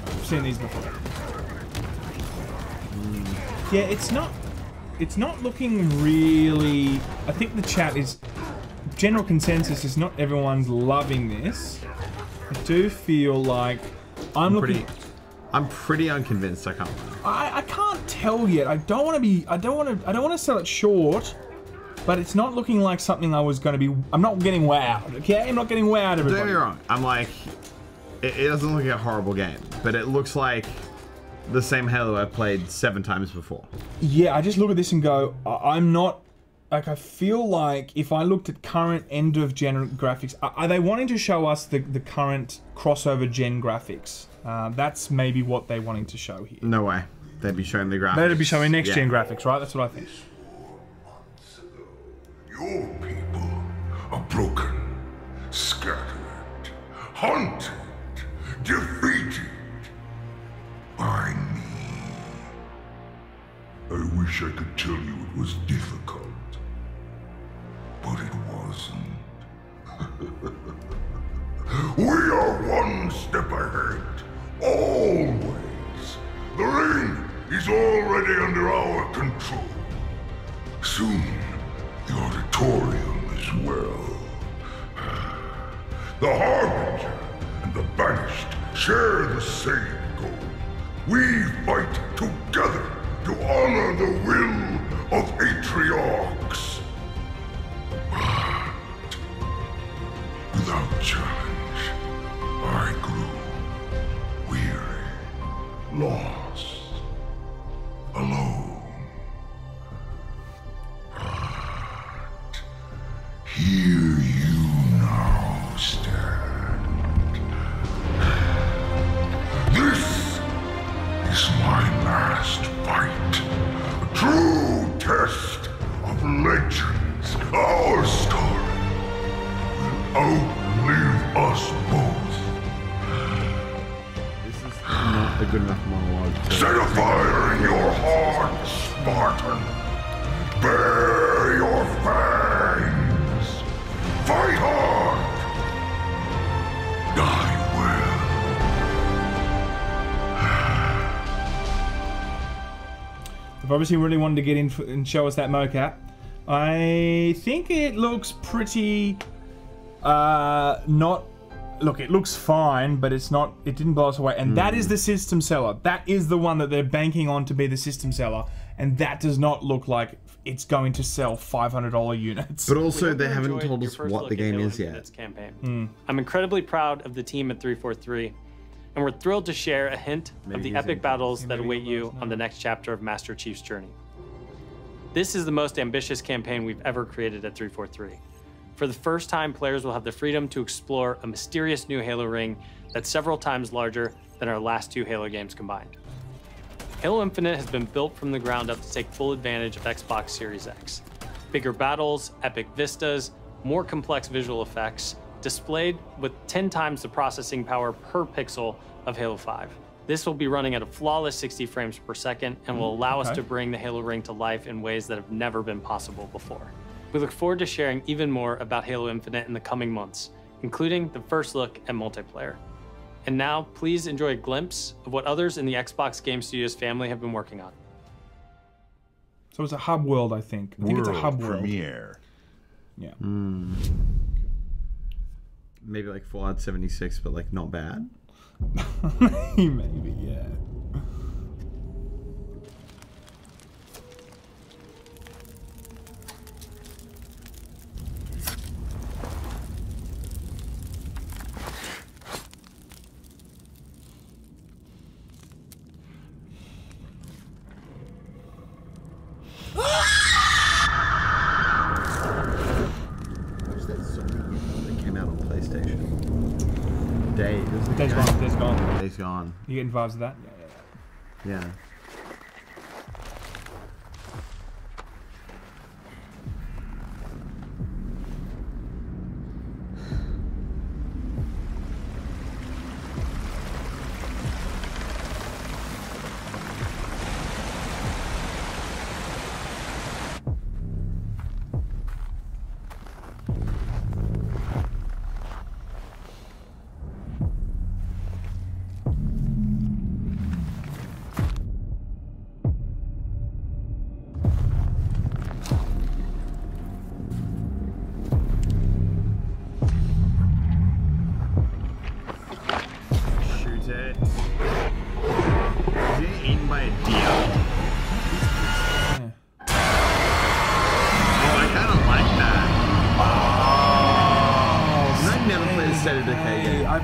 I've seen these before. Yeah, it's not looking really. I think the chat is general consensus is not everyone's loving this. I do feel like I'm pretty unconvinced. I can't. I can't tell yet. I don't want to sell it short. But it's not looking like something I was going to be. I'm not getting wowed, okay? I'm not getting wowed, everybody. Don't get me wrong. I'm like, it doesn't look like a horrible game, but it looks like the same Halo I've played 7 times before. Yeah, I just look at this and go, I'm not. Like, I feel like if I looked at current end of gen graphics, are they wanting to show us the current crossover gen graphics? That's maybe what they're wanting to show here. No way. They'd be showing the graphics. They'd be showing next gen graphics, right? That's what I think. Your people are broken, scattered, hunted, defeated by me. I wish I could tell you it was difficult, but it wasn't. We are one step ahead, always. The ring is already under our control. soon the auditorium as well. The Harbinger and the Banished share the same goal. We fight together to honor the will of Atriarchs. But without challenge, I grew weary, lost, alone. But here you now stand. This is my last fight. A true test of legends. Our story will outlive us both. This is not a good enough monologue. Set a fire in your heart, Spartan. Bare your fangs. Fight hard. Die well. They've obviously really wanted to get in and show us that mocap. I think it looks pretty not. Look, it looks fine, but it's not. It didn't blow us away, and that is the system seller. That is the one that they're banking on to be the system seller, and that does not look like it's going to sell $500 units. But also, they haven't told us what the game is yet. Campaign. I'm incredibly proud of the team at 343, and we're thrilled to share a hint of the epic battles that await you on the next chapter of Master Chief's journey. This is the most ambitious campaign we've ever created at 343. For the first time, players will have the freedom to explore a mysterious new Halo ring that's several times larger than our last two Halo games combined. Halo Infinite has been built from the ground up to take full advantage of Xbox Series X. Bigger battles, epic vistas, more complex visual effects, displayed with 10 times the processing power per pixel of Halo 5. This will be running at a flawless 60 frames per second and will allow us to bring the Halo ring to life in ways that have never been possible before. We look forward to sharing even more about Halo Infinite in the coming months, including the first look at multiplayer. And now, please enjoy a glimpse of what others in the Xbox Game Studios family have been working on. So it's a hub world, I think. I think it's a hub world. Premiere. Yeah. Maybe like Fallout 76, but like not bad. Maybe, yeah. What's that zombie game that came out on PlayStation? Days Gone. Days Gone. Days Gone. You getting vibes of that? Yeah.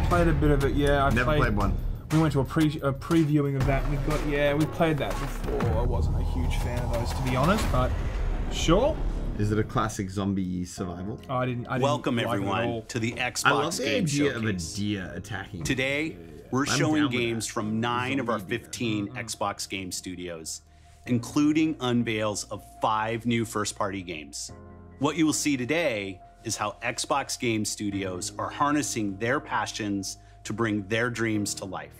Played a bit of it, yeah. I Never played one. We went to a previewing of that, and we played that before. I wasn't a huge fan of those, to be honest, but sure. Is it a classic zombie survival? I didn't Welcome like everyone to the Xbox I love the Game idea Showcase. of a deer attacking. Today, we're I'm showing down with games from 9 of our 15 Xbox Game Studios, including unveils of 5 new first-party games. What you will see today is how Xbox Game Studios are harnessing their passions to bring their dreams to life.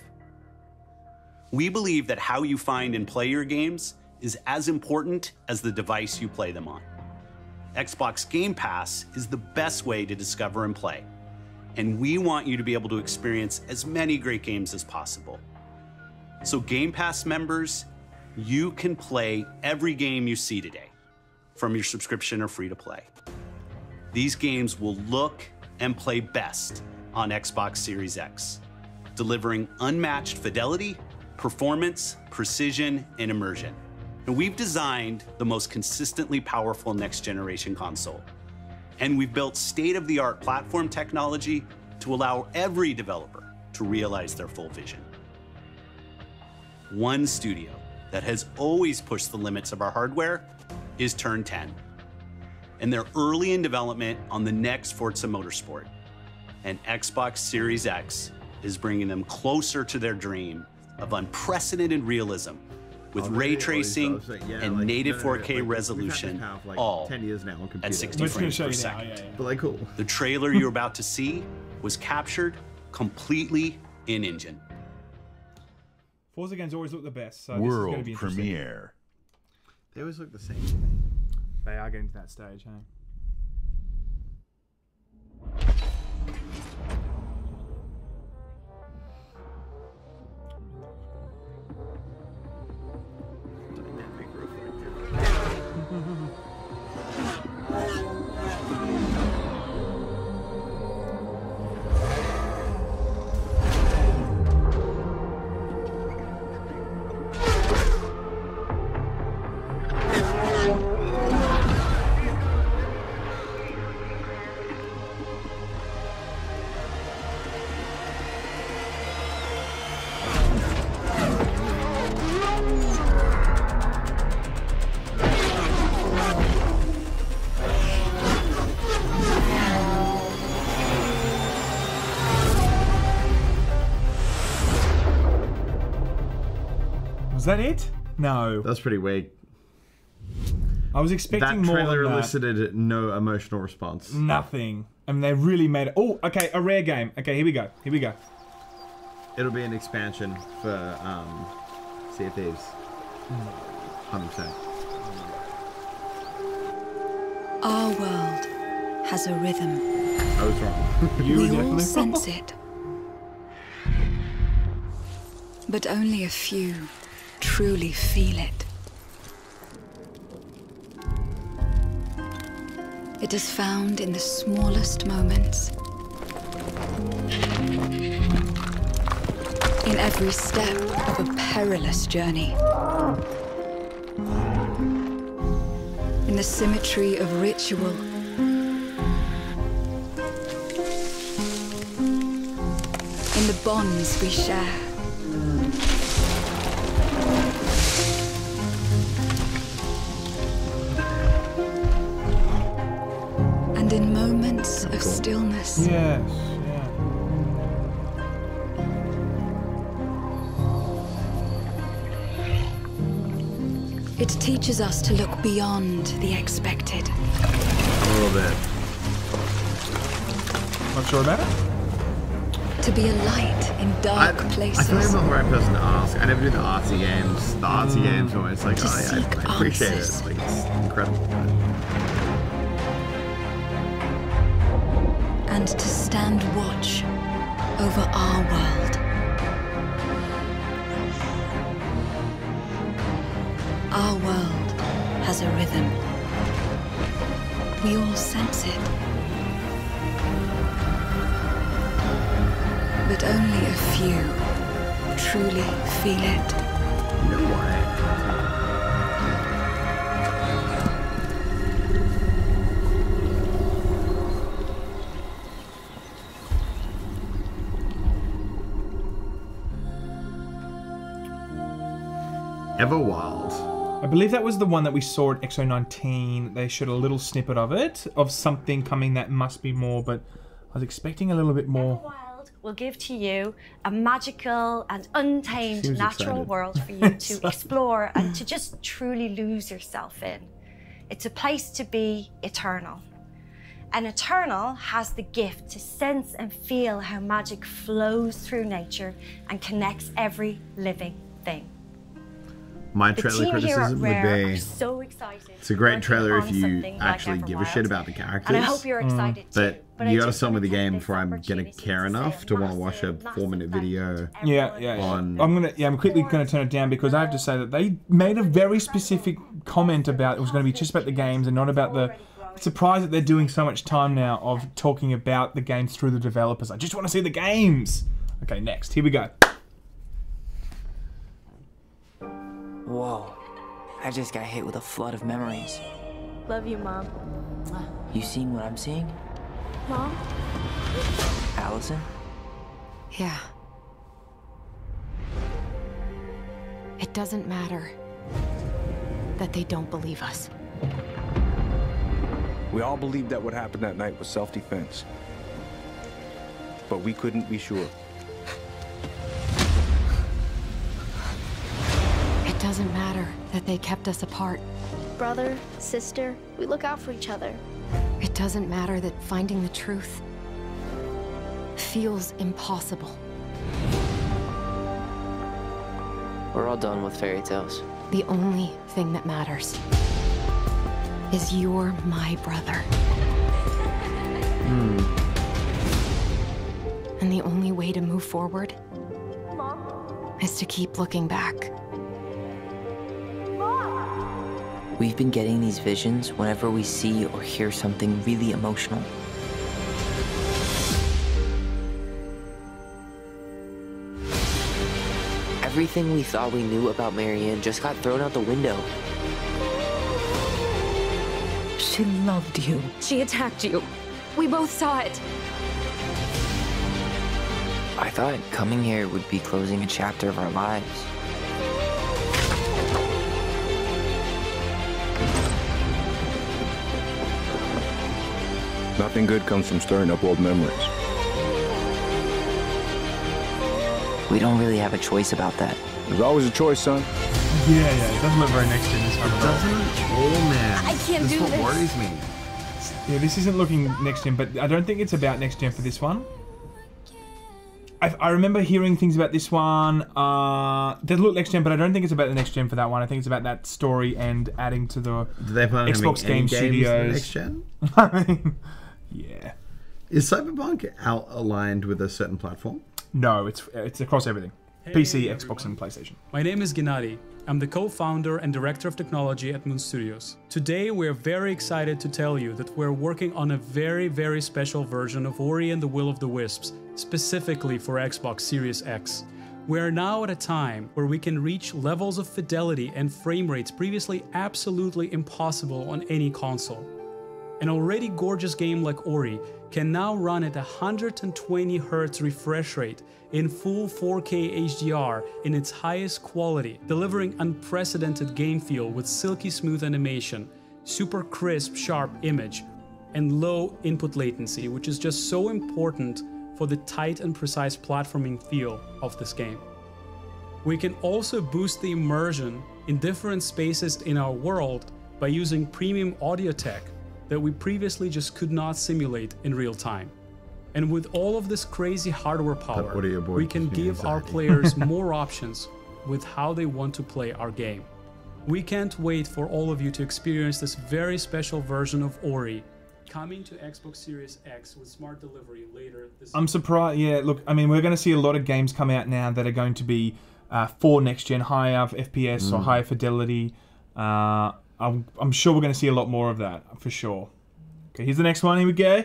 We believe that how you find and play your games is as important as the device you play them on. Xbox Game Pass is the best way to discover and play, and we want you to be able to experience as many great games as possible. So Game Pass members, you can play every game you see today. from your subscription or free to play. These games will look and play best on Xbox Series X, delivering unmatched fidelity, performance, precision, and immersion. And we've designed the most consistently powerful next-generation console. And we've built state-of-the-art platform technology to allow every developer to realize their full vision. One studio that has always pushed the limits of our hardware is Turn 10. And they're early in development on the next Forza Motorsport. And Xbox Series X is bringing them closer to their dream of unprecedented realism with ray tracing and native 4K resolution, all 10 years now on at 60 frames per second. But like, cool. The trailer you're about to see was captured completely in-engine. Forza games always look the best, so this is World going to be interesting. premiere. They always look the same. They are getting to that stage, hey? Was that it? No. That's pretty weak. I was expecting more. That trailer than that. elicited no emotional response. Nothing. I mean, they really made it. Oh, okay, a rare game. Okay, here we go. Here we go. It'll be an expansion for Sea of Thieves. 100%. Our world has a rhythm. I was wrong. We all sense it. But only a few truly feel it. It is found in the smallest moments. In every step of a perilous journey. In the symmetry of ritual. In the bonds we share. And in moments of stillness. Yes, It teaches us to look beyond the expected. A little bit. Not sure about it? To be a light in dark places. I feel like I'm not the right person to ask. I never do the artsy games. The artsy games where it's like, I appreciate it. Like, it's incredible. And to stand watch over our world. Our world has a rhythm. We all sense it. But only a few truly feel it. No way. Everwild. I believe that was the one that we saw at XO19. They showed a little snippet of it, of something coming that must be more, but I was expecting a little bit more. Everwild will give to you a magical and untamed natural excited. world for you to explore and to just truly lose yourself in. It's a place to be eternal. And Eternal has the gift to sense and feel how magic flows through nature and connects every living thing. My The trailer team here at criticism would Rare be are so excited. it's a great working trailer if on you something like actually give a shit about the characters. And I hope you're excited too. But you gotta start with the game before I'm gonna care enough to want to watch a 4-minute video. I'm quickly gonna turn it down because I have to say that they made a very specific comment about it was gonna be just about the games and not about the. Surprised that they're doing so much time now of talking about the games through the developers. I just want to see the games. Okay, next. Here we go. Whoa. I just got hit with a flood of memories. Love you, Mom. You seeing what I'm seeing? Mom? Allison? Yeah. It doesn't matter that they don't believe us. We all believed that what happened that night was self-defense. But we couldn't be sure. It doesn't matter that they kept us apart. Brother, sister, we look out for each other. It doesn't matter that finding the truth feels impossible. We're all done with fairy tales. The only thing that matters is you're my brother. And the only way to move forward is to keep looking back. We've been getting these visions whenever we see or hear something really emotional. Everything we thought we knew about Marianne just got thrown out the window. She loved you. She attacked you. We both saw it. I thought coming here would be closing a chapter of our lives. Nothing good comes from stirring up old memories. We don't really have a choice about that. There's always a choice, son. Yeah, it doesn't look very next gen this one. It doesn't? Oh man. I can't do this. That's what worries me. Yeah, this isn't looking next gen, but I don't think it's about next gen for this one. I remember hearing things about this one. Does look next gen, but I don't think it's about the next gen for that one. I think it's about that story and adding to the Do they plan on Xbox having any Game Studios next gen? I mean, yeah. Is Cyberpunk aligned with a certain platform? No, it's across everything. Hey, PC, everyone. Xbox, and PlayStation. My name is Gennady. I'm the co-founder and director of technology at Moon Studios. Today, we're very excited to tell you that we're working on a very, very special version of Ori and the Will of the Wisps, specifically for Xbox Series X. We are now at a time where we can reach levels of fidelity and frame rates previously absolutely impossible on any console. An already gorgeous game like Ori can now run at 120 Hz refresh rate in full 4K HDR in its highest quality, delivering unprecedented game feel with silky smooth animation, super crisp, sharp image, and low input latency, which is just so important for the tight and precise platforming feel of this game. We can also boost the immersion in different spaces in our world by using premium audio tech that we previously just could not simulate in real time. And with all of this crazy hardware power, we can give our players more options with how they want to play our game. We can't wait for all of you to experience this very special version of Ori coming to Xbox Series X with smart delivery later this year. I'm surprised. Yeah, look, I mean, we're going to see a lot of games come out now that are going to be for next gen, higher FPS or higher fidelity. I'm sure we're going to see a lot more of that, for sure. Okay, here's the next one. Here we go.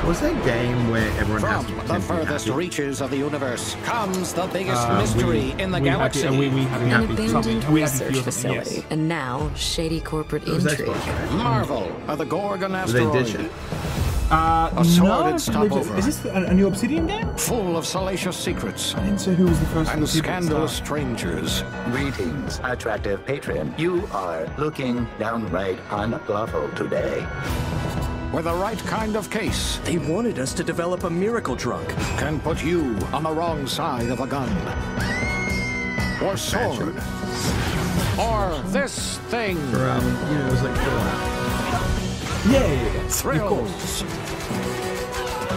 Was that game where everyone has to From the pretend to be furthest happy? reaches of the universe comes the biggest mystery in the galaxy. An abandoned research facility, and now shady corporate intrigue. Marvel of the Gorgon Did they ditch asteroid. it? A sordid no, stopover. is this a new Obsidian game? Full of salacious secrets. I didn't say who was the first and people to scandalous start. strangers. Greetings, attractive patron. You are looking downright unlawful today. With the right kind of case, They wanted us to develop a miracle drug. can put you on the wrong side of a gun. Or sword. Or this thing. It was like Yeah. Thrills.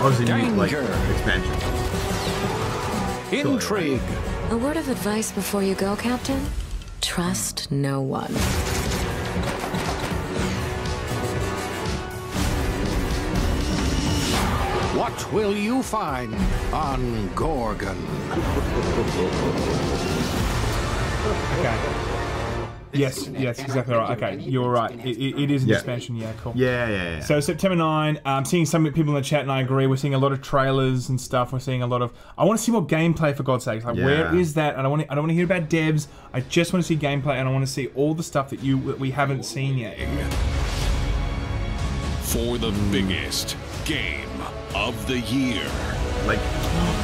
Obviously, new, like, expansion. Intrigue. A word of advice before you go, Captain. Trust no one. What will you find on Gorgon? Okay. Yes, exactly right. Okay, you're right. It is an expansion. Yeah, cool. Yeah. So September 9, I'm seeing some people in the chat, and I agree. We're seeing a lot of trailers and stuff. We're seeing a lot of. I want to see more gameplay, for God's sake. Like, where is that? And I don't want to hear about devs. I just want to see gameplay, and I want to see all the stuff that we haven't seen yet. For the biggest game of the year. Like,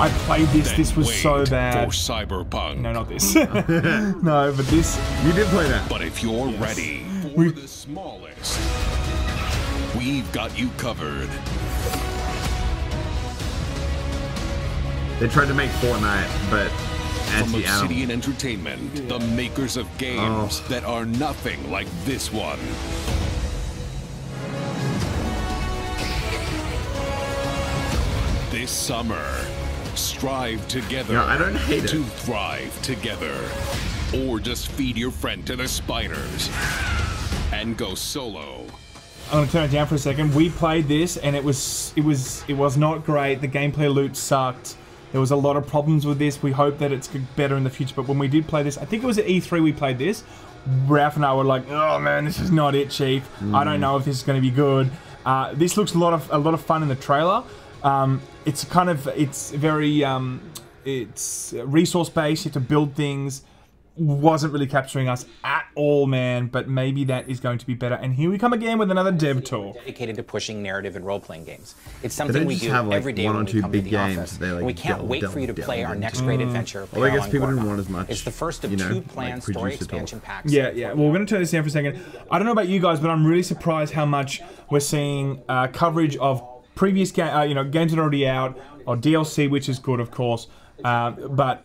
I played this. This was so bad. For Cyberpunk. No, not this. No, but this. You did play that. But if you're ready for the smallest, we've got you covered. They tried to make Fortnite, but from Obsidian Entertainment, the makers of games that are nothing like this one. This summer, strive together I don't hate to it. thrive together. Or just feed your friend to the spiders and go solo. I'm gonna turn it down for a second. We played this and it was not great. The gameplay loop sucked. There was a lot of problems with this. We hope that it's better in the future. But when we did play this, I think it was at E3 we played this. Ralph and I were like, "Oh man, this is not it, Chief. I don't know if this is going to be good." This looks a lot of fun in the trailer. It's very it's resource based. You have to build things. Wasn't really capturing us at all, man, but maybe that is going to be better. And here we come again with another dev talk. Dedicated to pushing narrative and role-playing games. It's something we do every day when we come to the office. And we can't wait for you to play our next great adventure. Well, I guess people didn't want as much. It's the first of two planned story expansion packs. Yeah. Well, we're going to turn this down for a second. I don't know about you guys, but I'm really surprised how much we're seeing coverage of previous games that are already out, or DLC, which is good, of course, but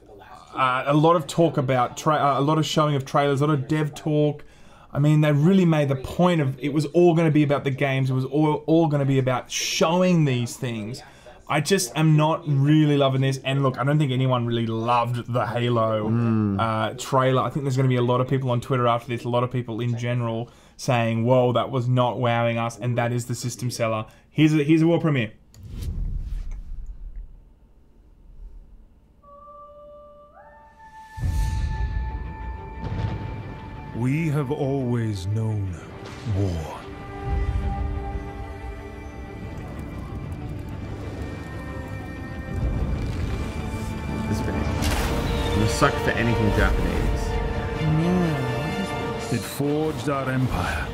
a lot of talk about, a lot of showing of trailers, a lot of dev talk. I mean, they really made the point of it was all going to be about the games. It was all going to be about showing these things. I just am not really loving this. And look, I don't think anyone really loved the Halo trailer. I think there's going to be a lot of people on Twitter after this, a lot of people in general saying, whoa, that was not wowing us, and that is the system seller. Here's a world premiere. We have always known war. This video. You suck for anything Japanese. It forged our empire.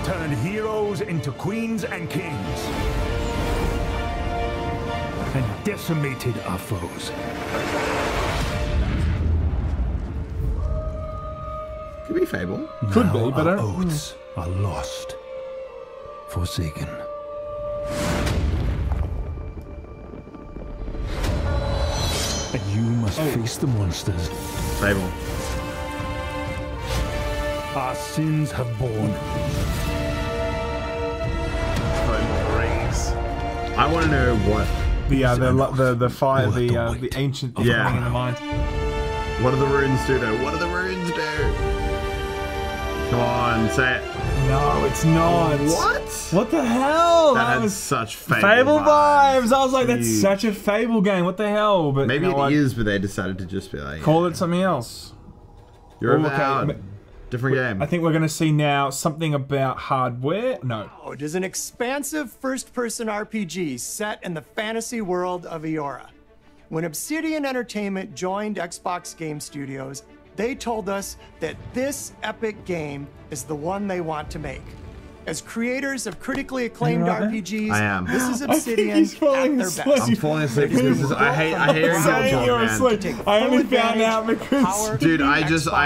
Turned heroes into queens and kings. And decimated our foes. Could be Fable. Could be, but our oaths are lost. Forsaken. And you must face the monsters. Fable. Our sins have borne. I want to know what the fire, the ancient thing in the mines. What do the runes do though? What do the runes do? Come on, say it. No, it's not. What? What the hell? That had such Fable vibes. I was like, that's such a Fable game. What the hell? But maybe it is, but they decided to just be like, call it something else. You're okay. Different game. I think we're going to see now something about hardware. No. It is an expansive first-person RPG set in the fantasy world of Eora. When Obsidian Entertainment joined Xbox Game Studios, they told us that this epic game is the one they want to make. As creators of critically acclaimed RPGs, I am. This is Obsidian at their best. I'm falling asleep because this is, I hate hearing people talk, man. I only found out because dude, I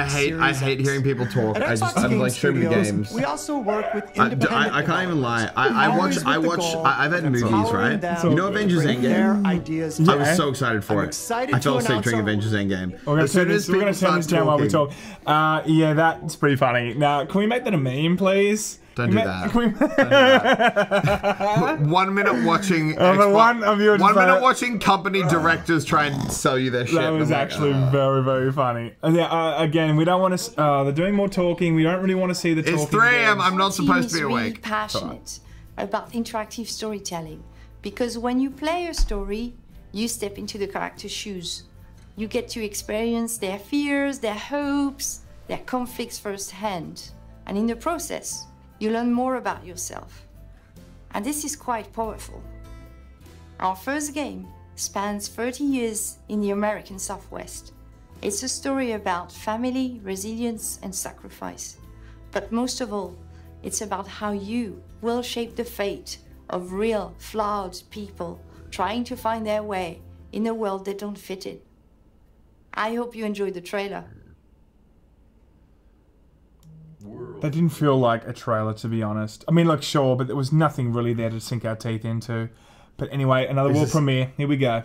hate hearing people talk. I'm like, show me the games. We also work with independent. I can't even lie. I've had movies, right? You know Avengers Endgame? I was so excited for it. I fell asleep during Avengers Endgame. We're going to turn this down while we talk. Yeah, that's pretty funny. Now, can we make that a meme, please? Don't do that. Don't do that. 1 minute watching. One minute watching company directors try and sell you their shit. That was actually very, very funny. Yeah, again, we don't want to. They're doing more talking. We don't really want to see the talking. It's 3 a.m. I'm not supposed to be awake. Really passionate about interactive storytelling, because when you play a story, you step into the character's shoes. You get to experience their fears, their hopes, their conflicts firsthand, and in the process, you learn more about yourself. And this is quite powerful. Our first game spans 30 years in the American Southwest. It's a story about family, resilience, and sacrifice. But most of all, it's about how you will shape the fate of real, flawed people trying to find their way in a world that don't fit it. I hope you enjoyed the trailer. That didn't feel like a trailer, to be honest. I mean, like, sure, but there was nothing really there to sink our teeth into. But anyway, another world premiere. Here we go.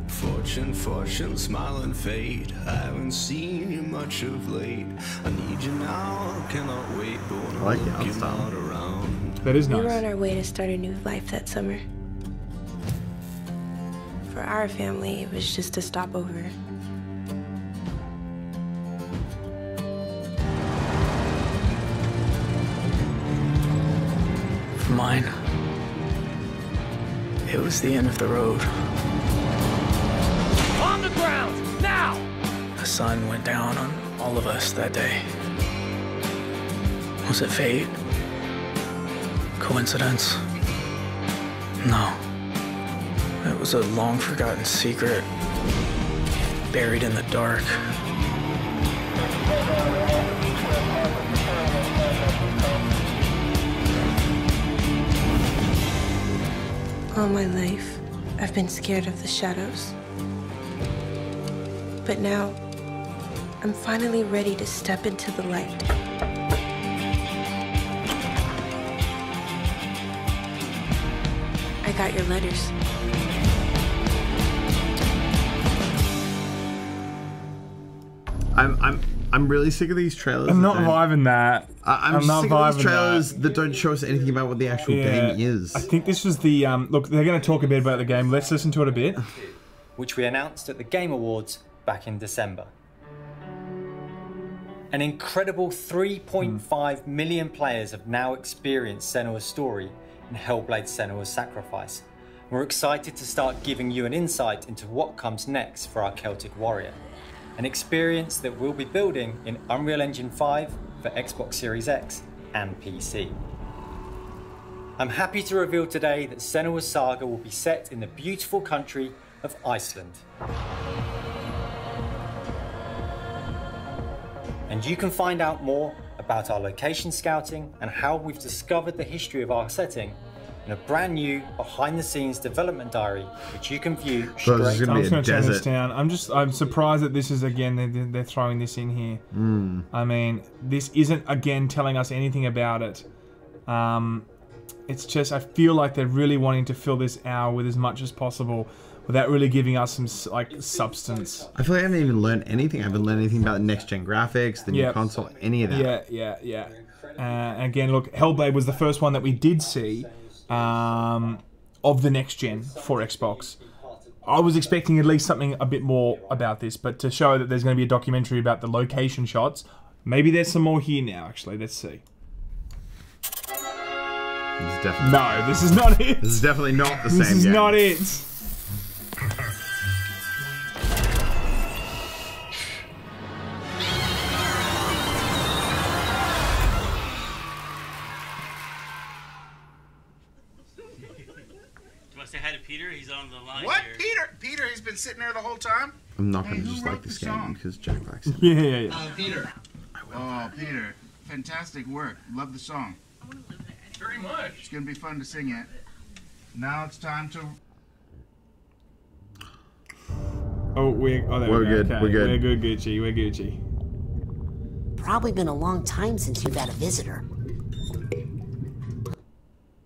Fortune, fortune, smile and fade. I haven't seen you much of late. I need you now, cannot wait. But I like it, not around. That is nice. We were on our way to start a new life that summer. For our family, it was just a stopover. For mine, it was the end of the road. On the ground, now! The sun went down on all of us that day. Was it fate? Coincidence? No. It was a long-forgotten secret, buried in the dark. All my life, I've been scared of the shadows. But now, I'm finally ready to step into the light. I got your letters. I'm really sick of these trailers. I'm not vibing that. I'm not sick of these trailers that don't show us anything about what the actual game is. I think this was the look. They're going to talk a bit about the game. Let's listen to it a bit. Which we announced at the Game Awards back in December. An incredible 3.5 million players have now experienced Senua's story in Hellblade: Senua's Sacrifice. We're excited to start giving you an insight into what comes next for our Celtic warrior. An experience that we'll be building in Unreal Engine 5 for Xbox Series X and PC. I'm happy to reveal today that Senua's saga will be set in the beautiful country of Iceland. And you can find out more about our location scouting and how we've discovered the history of our setting in a brand new behind-the-scenes development diary, which you can view straight. I'm just going to turn this down. I'm surprised that this is again they're throwing this in here. I mean, this isn't again telling us anything about it. It's just I feel like they're really wanting to fill this hour with as much as possible, without really giving us some like substance. I feel like I haven't even learned anything. I haven't learned anything about the next-gen graphics, the new console, any of that. Yeah. Again, look, Hellblade was the first one that we did see. Of the next gen for Xbox. I was expecting at least something a bit more about this, but to show that there's going to be a documentary about the location shots, maybe there's some more here now, actually. Let's see. No, this is not it. This is definitely not the same game. This is not it. Say hi to Peter. He's on the line. What? Here. Peter? He's been sitting there the whole time? I'm not going to just like this game because Jack likes it. Yeah. Peter. Oh, Peter. Fantastic work. Love the song. Very much. It's going to be fun to sing it. Now it's time to... We're good. Okay. We're good. We're good, Gucci. We're Gucci. Probably been a long time since you've had a visitor.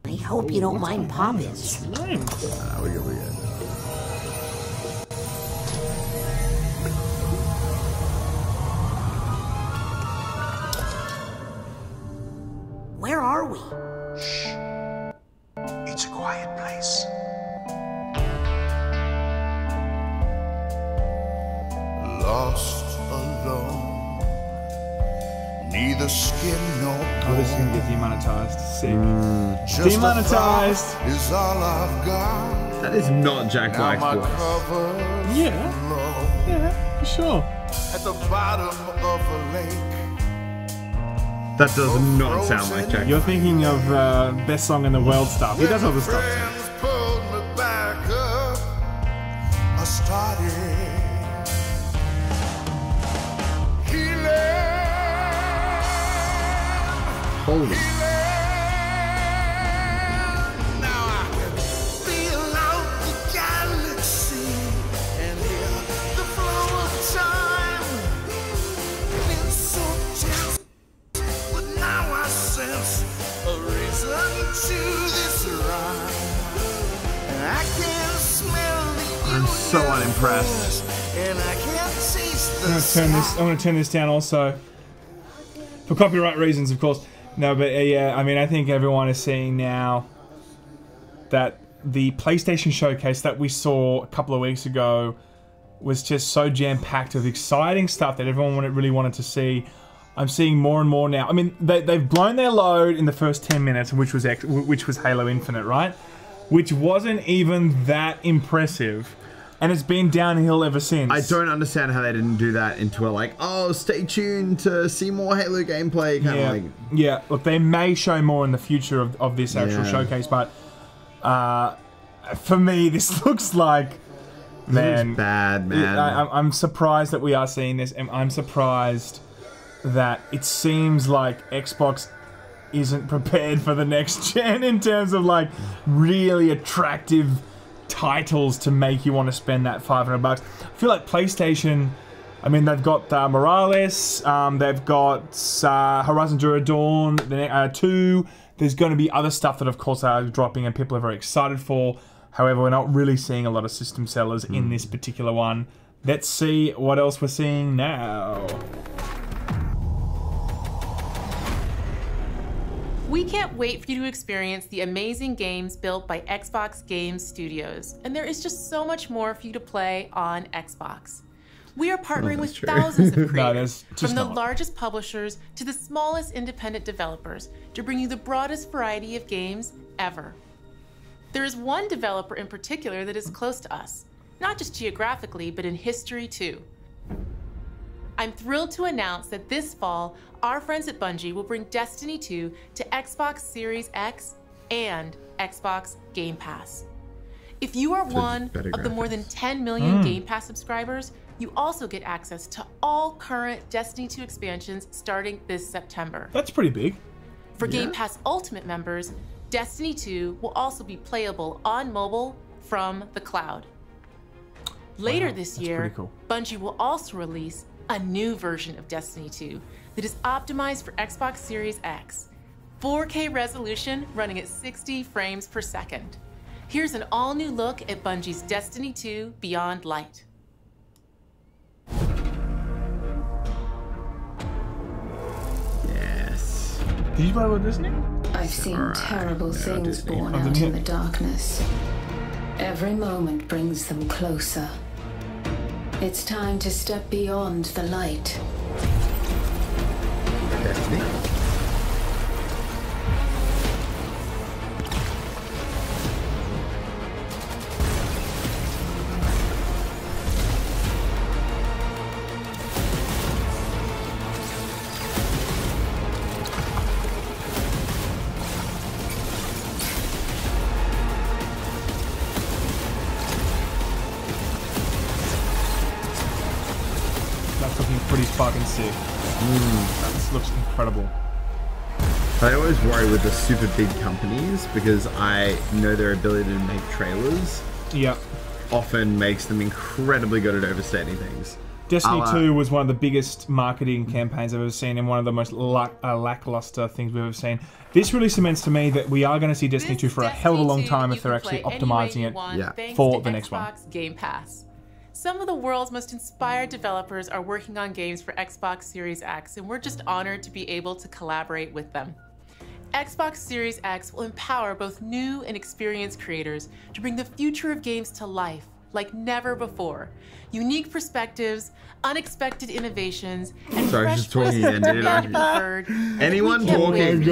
I hope you don't mind pop-ins. We're good. Where are we? Shh. It's a quiet place. Lost alone, neither skin nor bone. Oh, this is gonna get demonetized. Sick. Just Demonetized. Is all I've got. That is not Jack Black's voice. Yeah. Yeah, for sure. At the bottom of a lake. That does not sound like Jack. You're thinking of best song in the world stuff. He does all the stuff. Friends pulled me back up. I started healing. Holy. Now I can feel out the galaxy and hear the flow of time. Been so tense, but now I sense a reason to this rhyme. And I can smell the I'm so unimpressed. and I can taste the I'm gonna turn this down also. For copyright reasons, of course. No, but yeah, I mean, I think everyone is seeing now that the PlayStation Showcase that we saw a couple of weeks ago was just so jam-packed with exciting stuff that everyone really wanted to see. I'm seeing more and more now. I mean, they've blown their load in the first 10 minutes, which was Halo Infinite, right? Which wasn't even that impressive. And it's been downhill ever since. I don't understand how they didn't do that into a like, oh, stay tuned to see more Halo gameplay kind of like. Yeah, look, they may show more in the future of this actual showcase, but for me, this looks like, man, bad, man. I'm surprised that we are seeing this, and I'm surprised that it seems like Xbox isn't prepared for the next gen in terms of like really attractive titles to make you want to spend that $500. I feel like PlayStation, I mean, they've got Morales, they've got Horizon Zero Dawn 2. There's going to be other stuff that, of course, are dropping and people are very excited for. However, we're not really seeing a lot of system sellers in this particular one. Let's see what else we're seeing now. We can't wait for you to experience the amazing games built by Xbox Game Studios, and there is just so much more for you to play on Xbox. We are partnering with thousands of creators, from the largest publishers to the smallest independent developers, to bring you the broadest variety of games ever. There is one developer in particular that is close to us, not just geographically, but in history too. I'm thrilled to announce that this fall, our friends at Bungie will bring Destiny 2 to Xbox Series X and Xbox Game Pass. If you are one of the more than 10 million Game Pass subscribers, you also get access to all current Destiny 2 expansions starting this September. That's pretty big. For Game Pass Ultimate members, Destiny 2 will also be playable on mobile from the cloud. Later this year, Bungie will also release a new version of Destiny 2 that is optimized for Xbox Series X. 4K resolution running at 60 frames per second. Here's an all-new look at Bungie's Destiny 2 Beyond Light. Yes. Did you play about Destiny? I've seen terrible things born out in the darkness. Every moment brings them closer. It's time to step beyond the light. Destiny. Pretty fucking sick. This looks incredible. I always worry with the super big companies because I know their ability to make trailers. Yep. Often makes them incredibly good at overstating things. Destiny 2 was one of the biggest marketing campaigns I've ever seen and one of the most lackluster things we've ever seen. This really cements to me that we are going to see Destiny 2 for a hell of a long time if they're actually optimizing it for the next one. Game Pass. Some of the world's most inspired developers are working on games for Xbox Series X, and we're just honored to be able to collaborate with them. Xbox Series X will empower both new and experienced creators to bring the future of games to life like never before. Unique perspectives, unexpected innovations, and fresh voices that demand to be heard. Anyone talking and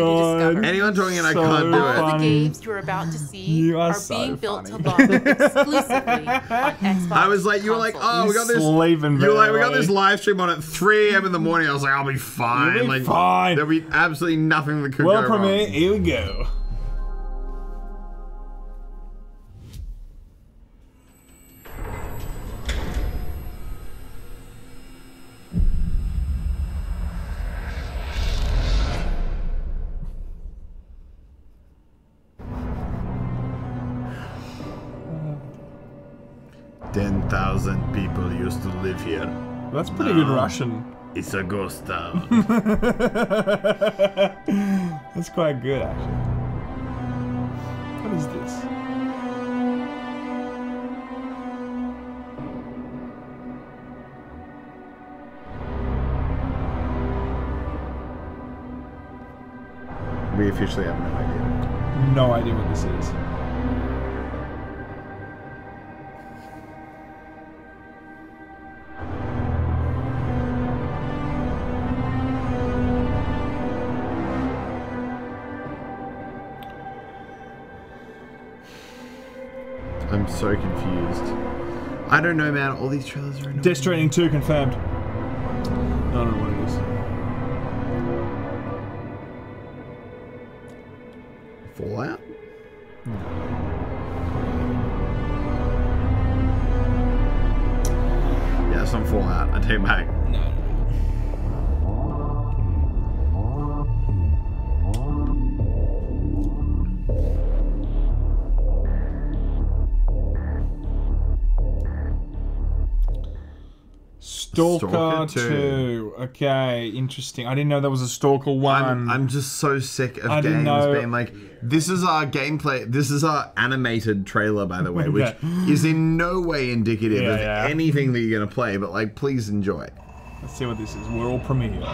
I can't do it. All the games you're about to see are being built to launch exclusively on Xbox. I was like, you were like, oh, we got this. You were like, we got this live stream on at 3 a.m. in the morning. I was like, I'll be fine. You'll be like, fine. There'll be absolutely nothing that could go wrong. Premiere, here we go. $10,000 people used to live here. That's pretty good Russian. It's a ghost town. That's quite good, actually. What is this? We officially have no idea. No idea what this is. I'm so confused. I don't know, man. All these trailers are annoying. Death Stranding 2 confirmed. I don't know what it is. Fallout? Yeah, some Fallout. I take it back. No. Stalker 2. Okay, interesting. I didn't know there was a Stalker 1. I'm just so sick of games being like, this is our gameplay, this is our animated trailer, by the way, which is in no way indicative of anything that you're going to play, but like, please enjoy. Let's see what this is. World premiere.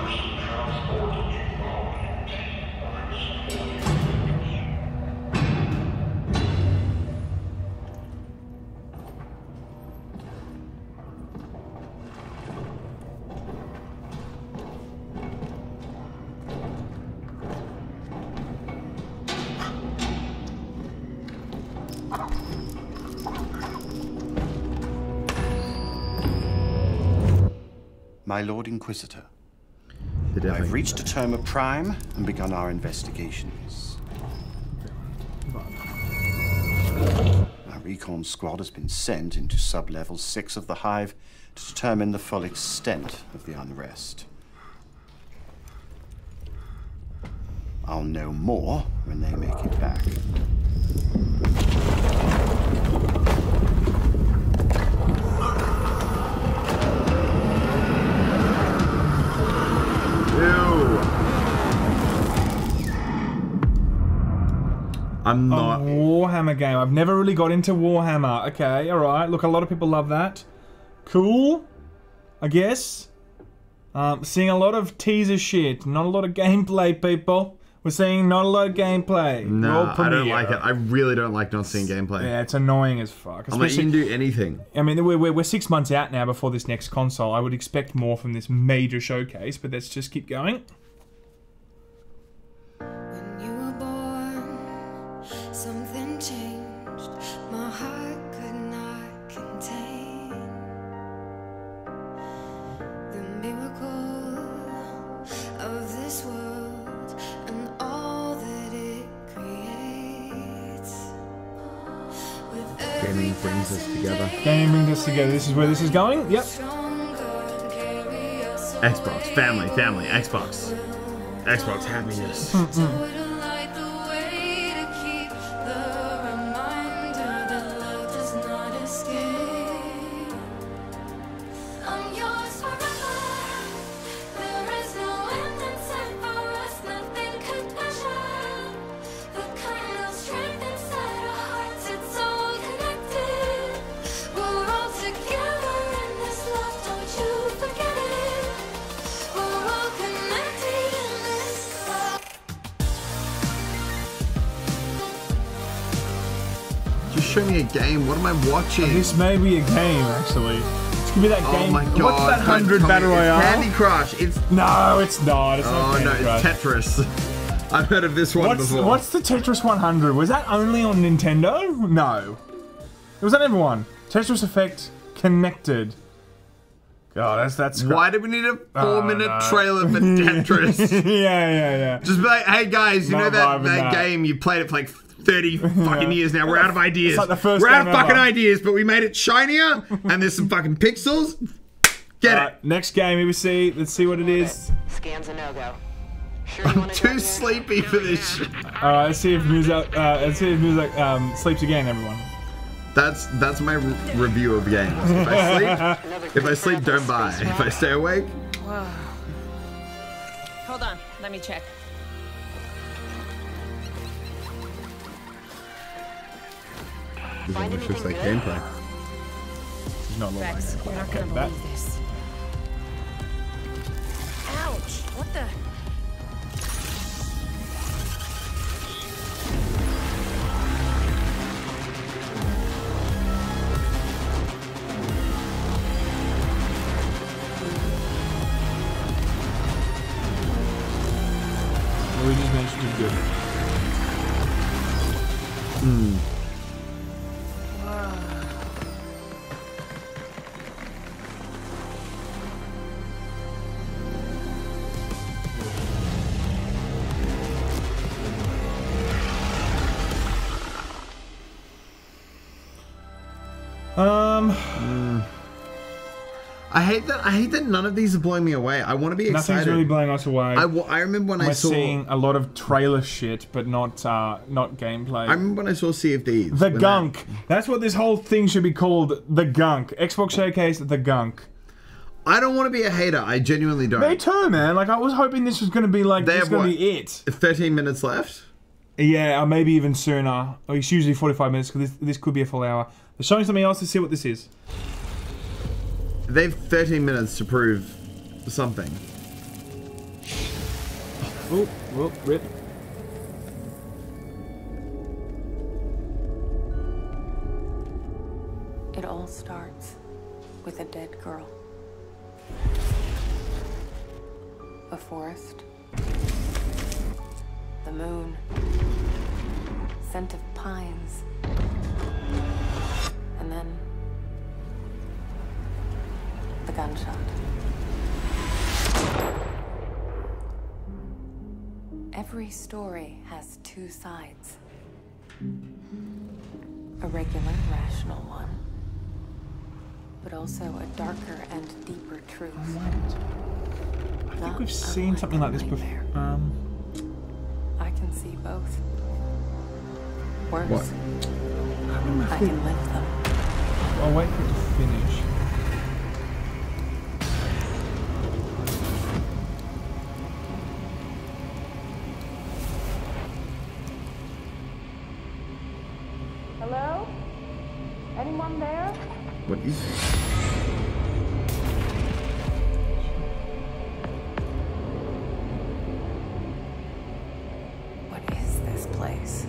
My Lord Inquisitor, I've reached a term of prime and begun our investigations. Our recon squad has been sent into sub-level 6 of the Hive to determine the full extent of the unrest. I'll know more when they make it back. I'm not. A Warhammer game. I've never really got into Warhammer. Okay, alright. Look, a lot of people love that. Cool, I guess. Seeing a lot of teaser shit. Not a lot of gameplay, people. We're seeing not a lot of gameplay. No, I don't like it. I really don't like not seeing gameplay. Yeah, it's annoying as fuck. I'm like, you can do anything. I mean, we're 6 months out now before this next console. I would expect more from this major showcase, but let's just keep going. Something changed, my heart could not contain the miracle of this world and all that it creates. Gaming brings us together. Gaming brings us together. This is where this is going? Yep. Xbox, family, Xbox. Xbox happiness. show me a game. What am I watching? This may be a game, actually. It's gonna be that game. Oh my god! What's that 100 battle royale? It's Candy Crush. No, it's not. It's not Candy Crush. It's Tetris. I've heard of this one before. What's the Tetris 100? Was that only on Nintendo? No. It was on everyone. Tetris Effect Connected. God, that's. Why do we need a 4-minute trailer for Tetris? yeah. Just be like, hey guys, you know that game you played it for like 30 fucking years now. We're out of ideas. It's like the first We're out of game fucking ever. ideas, but we made it shinier and there's some fucking pixels. Get it. Next game, here we see. Let's see what it is. Scans a no-go. I'm too sleepy for this shit. Alright, let's see if Muselk sleeps again, everyone. That's my review of games. If I sleep, don't buy. If I stay awake, Whoa. Hold on, let me check. this is just like gameplay. It's not Rex, you're not gonna believe this. Ouch! What the? Luigi's Mansion is good. I hate that none of these are blowing me away. I want to be excited. Nothing's really blowing us away. I remember when I saw... We're seeing a lot of trailer shit, but not gameplay. I remember when I saw Sea of Thieves. The Gunk. That's what this whole thing should be called. The Gunk. Xbox Showcase, The Gunk. I don't want to be a hater. I genuinely don't. Me too, man. Like, I was hoping this was going to be like, this was going to be it. 13 minutes left? Yeah, or maybe even sooner. Or it's usually 45 minutes, because this could be a full hour. They're showing something else to see what this is. They've 13 minutes to prove something. Oh, rip. It all starts with a dead girl. A forest. The moon. Scent of pines. And then the gunshot. Every story has two sides. A regular, rational one, but also a darker and deeper truth. I think we've seen something like this before. I can see both. Worse. What? I can live them. I'll wait for it to finish. Hello? Anyone there? What is this? What is this place?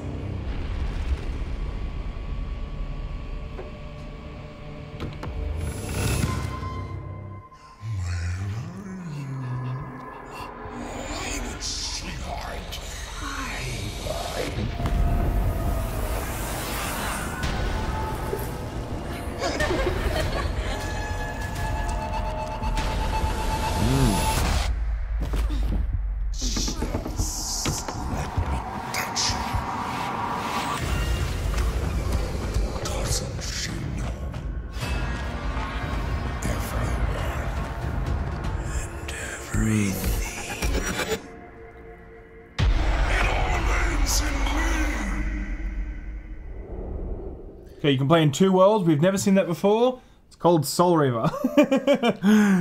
Okay, you can play in two worlds. We've never seen that before. It's called Soul Reaver.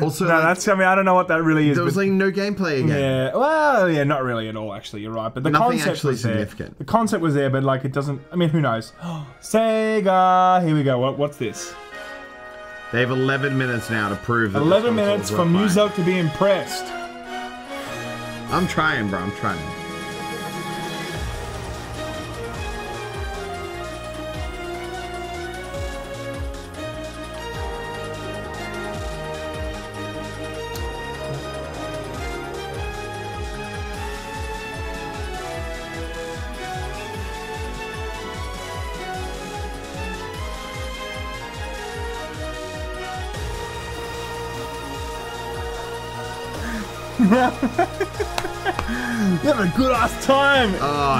Also, no, that's, I mean, I don't know what that really is. There was like no gameplay again. Yeah, well, yeah, not really at all, actually. You're right. But the Nothing concept actually was there. significant. The concept was there, but like it doesn't, I mean, who knows? Sega! Here we go. What's this? They have 11 minutes now to prove that 11 minutes for Muselk to be impressed. I'm trying, bro. I'm trying. You have a good ass time.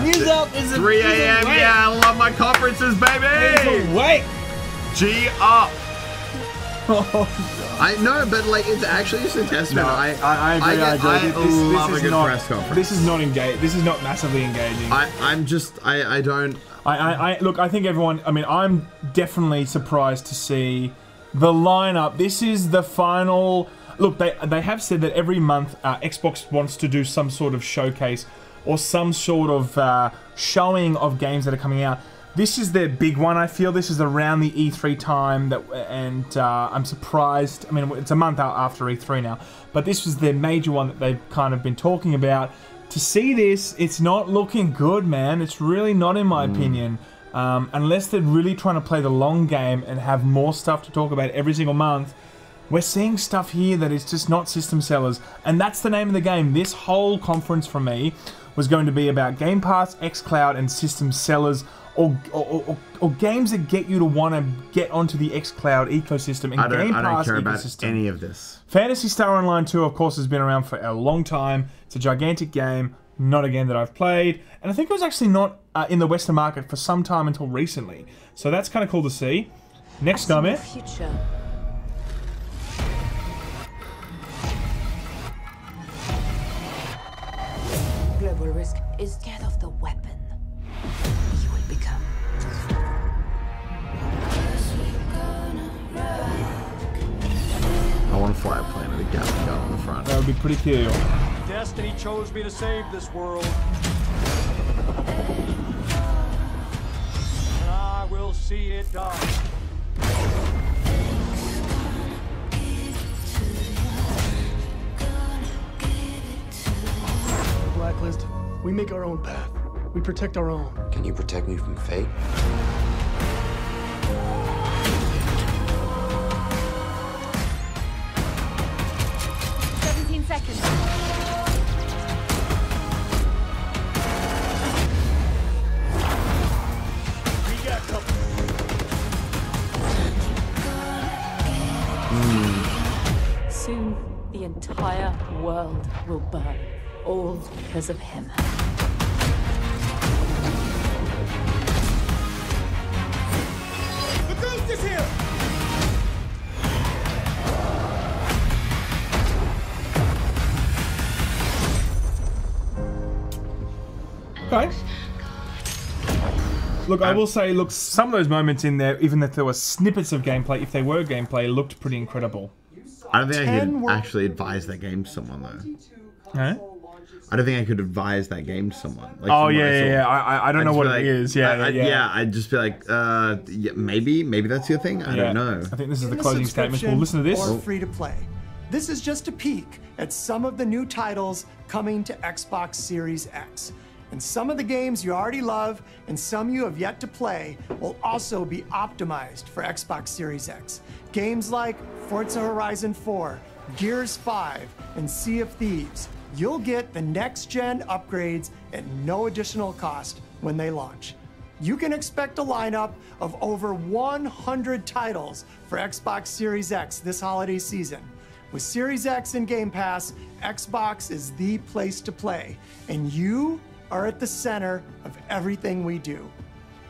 Muselk is 3 a.m. Yeah, I love my conferences, baby. Wait. G up. I know, but like it's actually just a testament. No, I agree. I love a good press conference. This is not engaged. This is not massively engaging. I look. I think everyone. I mean, I'm definitely surprised to see the lineup. This is the final. Look, they have said that every month Xbox wants to do some sort of showcase or some sort of showing of games that are coming out. This is their big one, I feel. This is around the E3 time, and I'm surprised. I mean, it's a month out after E3 now, but this was their major one that they've kind of been talking about. To see this, it's not looking good, man. It's really not, in my opinion. Unless they're really trying to play the long game and have more stuff to talk about every single month, we're seeing stuff here that is just not system sellers. And that's the name of the game. This whole conference for me was going to be about Game Pass, xCloud, and system sellers, or games that get you to want to get onto the xCloud ecosystem and Game Pass ecosystem. I don't care about any of this. Phantasy Star Online 2, of course, has been around for a long time. It's a gigantic game, not a game that I've played, and I think it was actually not in the Western market for some time until recently. So that's kind of cool to see. Next nightmare. Global risk is death of the weapon. You will become. I want to fly a plane with a gas gun on the front. That would be pretty cool. Destiny chose me to save this world. And I will see it done. Blacklist. We make our own path. We protect our own. Can you protect me from fate? Seconds. We got company. Soon, the entire world will burn, all because of him. The ghost is here! Okay. Look, I will say, look, some of those moments in there, even if there were snippets of gameplay, if they were gameplay, looked pretty incredible. I don't think I could actually advise that game to someone, though. Huh? I don't think I could advise that game to someone. Like, oh, yeah. I don't know what it is. Yeah, I'd just be like, yeah, maybe that's your thing. I don't know. I think this is the closing statement. We'll listen to this. Or free to play. This is just a peek at some of the new titles coming to Xbox Series X. And some of the games you already love and some you have yet to play will also be optimized for Xbox Series X. Games like Forza Horizon 4, Gears 5, and Sea of Thieves. You'll get the next-gen upgrades at no additional cost when they launch. You can expect a lineup of over 100 titles for Xbox Series X this holiday season. With Series X and Game Pass, Xbox is the place to play, and you are at the center of everything we do.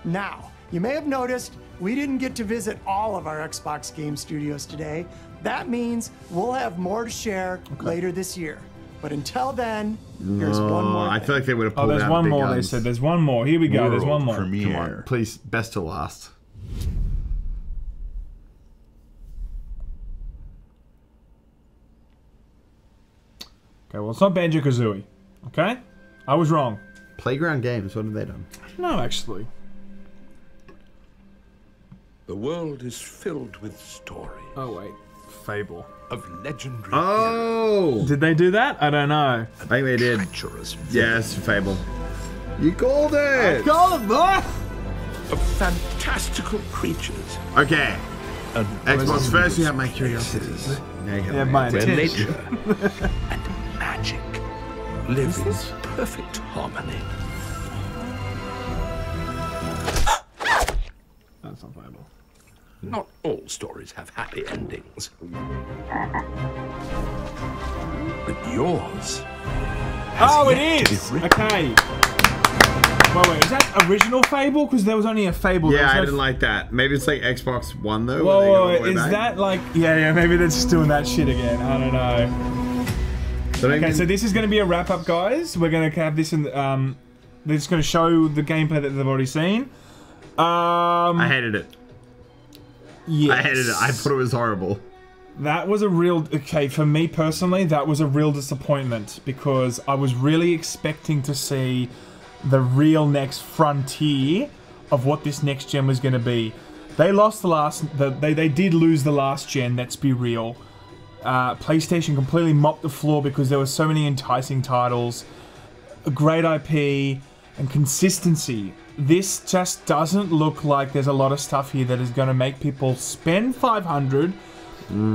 Now, you may have noticed we didn't get to visit all of our Xbox game studios today. That means we'll have more to share later this year. But until then, here's one more thing. I feel like they would have pulled out there's one more, guns. they said. There's one more. Here we go. There's one more. Come on, please, best to last. Okay, well, it's not Banjo-Kazooie. Okay? I was wrong. Playground Games, what have they done? No, actually. The world is filled with stories. Oh, wait. Fable. Of legendary Oh! Did they do that? I don't know. I think they did. Yes, Fable. You called it! I called it, boy! Of fantastical creatures. Okay. Xbox first, you have my curiosities. Now you have my where attention. nature and magic live in perfect harmony. That's not Fable. Not all stories have happy endings. but yours. Oh, it is! Okay. Wait, is that original Fable? Because there was only a Fable. Yeah, I didn't like that. Maybe it's like Xbox One though. Whoa, is that like... Yeah, maybe they're just doing that shit again. I don't know. Okay, so this is going to be a wrap-up, guys. We're going to have this in... they're just going to show the gameplay that they've already seen. I hated it. Yes. I hated it. I thought it was horrible. That was a real... Okay, for me personally, that was a real disappointment. Because I was really expecting to see the real next frontier of what this next gen was going to be. They lost the last... They did lose the last gen, let's be real. PlayStation completely mopped the floor because there were so many enticing titles, a great IP, and consistency. This just doesn't look like there's a lot of stuff here that is going to make people spend $500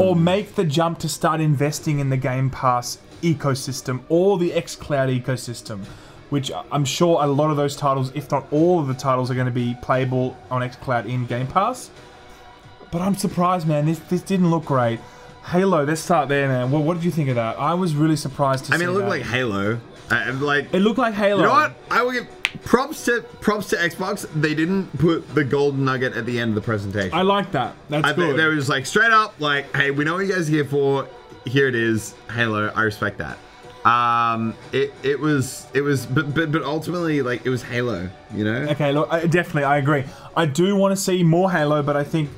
or make the jump to start investing in the Game Pass ecosystem or the xCloud ecosystem, which I'm sure a lot of those titles, if not all of the titles, are going to be playable on xCloud in Game Pass. But I'm surprised, man. This didn't look great. Halo, let's start there, man. Well, what did you think of that? I was really surprised to see that. I mean, it looked like Halo. It looked like Halo. You know what? I will give props to Xbox. They didn't put the golden nugget at the end of the presentation. I like that. That's good. They were just like straight up, like, hey, we know what you guys are here for. Here it is, Halo. I respect that. It was, but ultimately, like, it was Halo. You know? Okay, look, definitely, I agree. I do want to see more Halo, but I think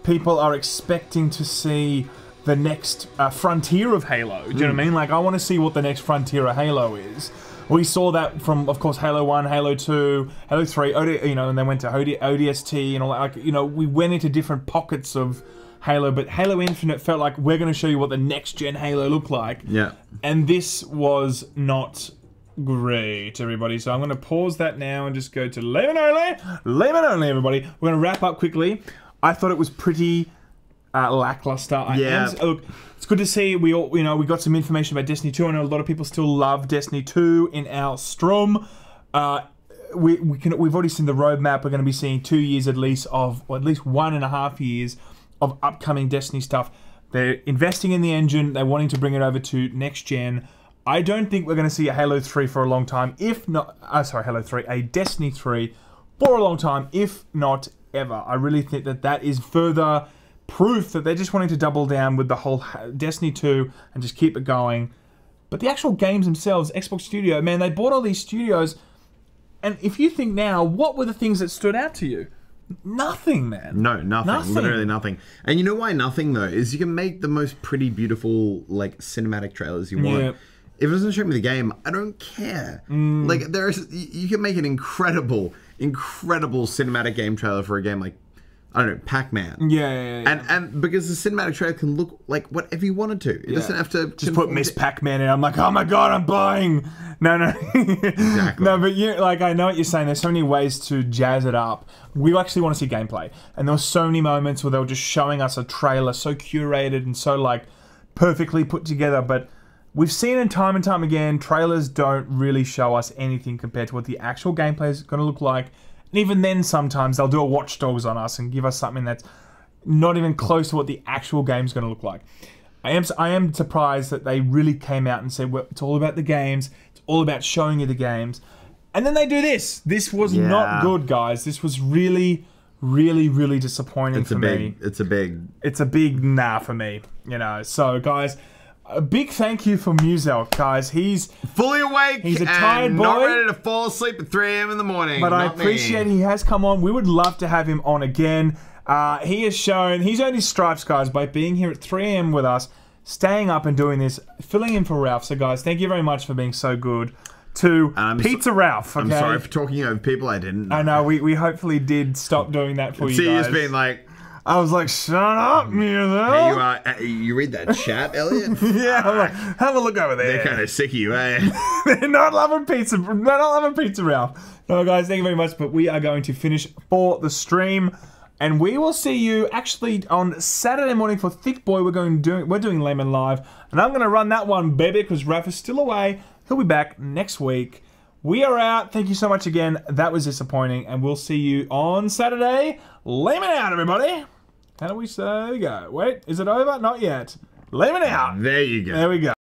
people are expecting to see the next frontier of Halo. Do you know what I mean? Like, I want to see what the next frontier of Halo is. We saw that from, of course, Halo 1, Halo 2, Halo 3, you know, and then went to ODST and all that. Like, you know, we went into different pockets of Halo, but Halo Infinite felt like we're going to show you what the next-gen Halo looked like. Yeah. And this was not great, everybody. So I'm going to pause that now and just go to Laymen only. Laymen only, everybody. We're going to wrap up quickly. I thought it was pretty... lackluster. Look, it's good to see we all, you know, we got some information about Destiny 2. I know a lot of people still love Destiny 2 in our Strom. We've already seen the roadmap. We're going to be seeing 2 years at least of, or at least 1.5 years of upcoming Destiny stuff. They're investing in the engine. They're wanting to bring it over to next gen. I don't think we're going to see a Halo 3 for a long time. If not, Halo 3, a Destiny 3 for a long time, if not ever. I really think that that is further proof that they're just wanting to double down with the whole Destiny 2 and just keep it going. But the actual games themselves, Xbox Studio, man, they bought all these studios. And if you think now, what were the things that stood out to you? Nothing, man. No, nothing. Literally nothing. And you know why nothing, though? Is you can make the most pretty, beautiful, like, cinematic trailers you want. Yeah. If it doesn't show me the game, I don't care. Like, you can make an incredible cinematic game trailer for a game like, I don't know, Pac-Man. Yeah. And because the cinematic trailer can look like whatever you wanted to. It doesn't have to... Just put Miss Pac-Man in. I'm like, oh my god, I'm buying. No. Exactly. No, but like, I know what you're saying. There's so many ways to jazz it up. We actually want to see gameplay. And there were so many moments where they were just showing us a trailer so curated and so, like, perfectly put together. But we've seen it time and time again, trailers don't really show us anything compared to what the actual gameplay is going to look like. And even then, sometimes they'll do a Watch Dogs on us and give us something that's not even close to what the actual game's going to look like. I am surprised that they really came out and said, well, it's all about the games. It's all about showing you the games. And then they do this. This was not good, guys. This was really, really, really disappointing for me. It's a big nah for me. You know, so guys... A big thank you for Muselk, guys. He's fully awake. He's a tired boy. Not ready to fall asleep at 3 a.m. in the morning. But I appreciate he has come on. We would love to have him on again. He has shown, he's earned his stripes, guys, by being here at 3 a.m. with us, staying up and doing this, filling in for Ralph. So, guys, thank you very much for being so good to Pizza Ralph. Okay? I'm sorry for talking over people I didn't know. I know. We hopefully did stop doing that for you guys. See, he's been like... I was like, shut up, Muselk. Hey, you read that chat, Elliot? Yeah, I'm like, have a look over there. They're kind of sick of you, eh? They're not loving pizza. They're not loving Pizza Ralph. No, guys, thank you very much. But we are going to finish for the stream. And we will see you actually on Saturday morning for Thick Boy. We're doing Laymen Live. And I'm going to run that one, baby, because Raph is still away. He'll be back next week. We are out. Thank you so much again. That was disappointing. And we'll see you on Saturday. Laymen out, everybody. How do we say go? Wait, is it over? Not yet. Laymen out. There you go. There we go.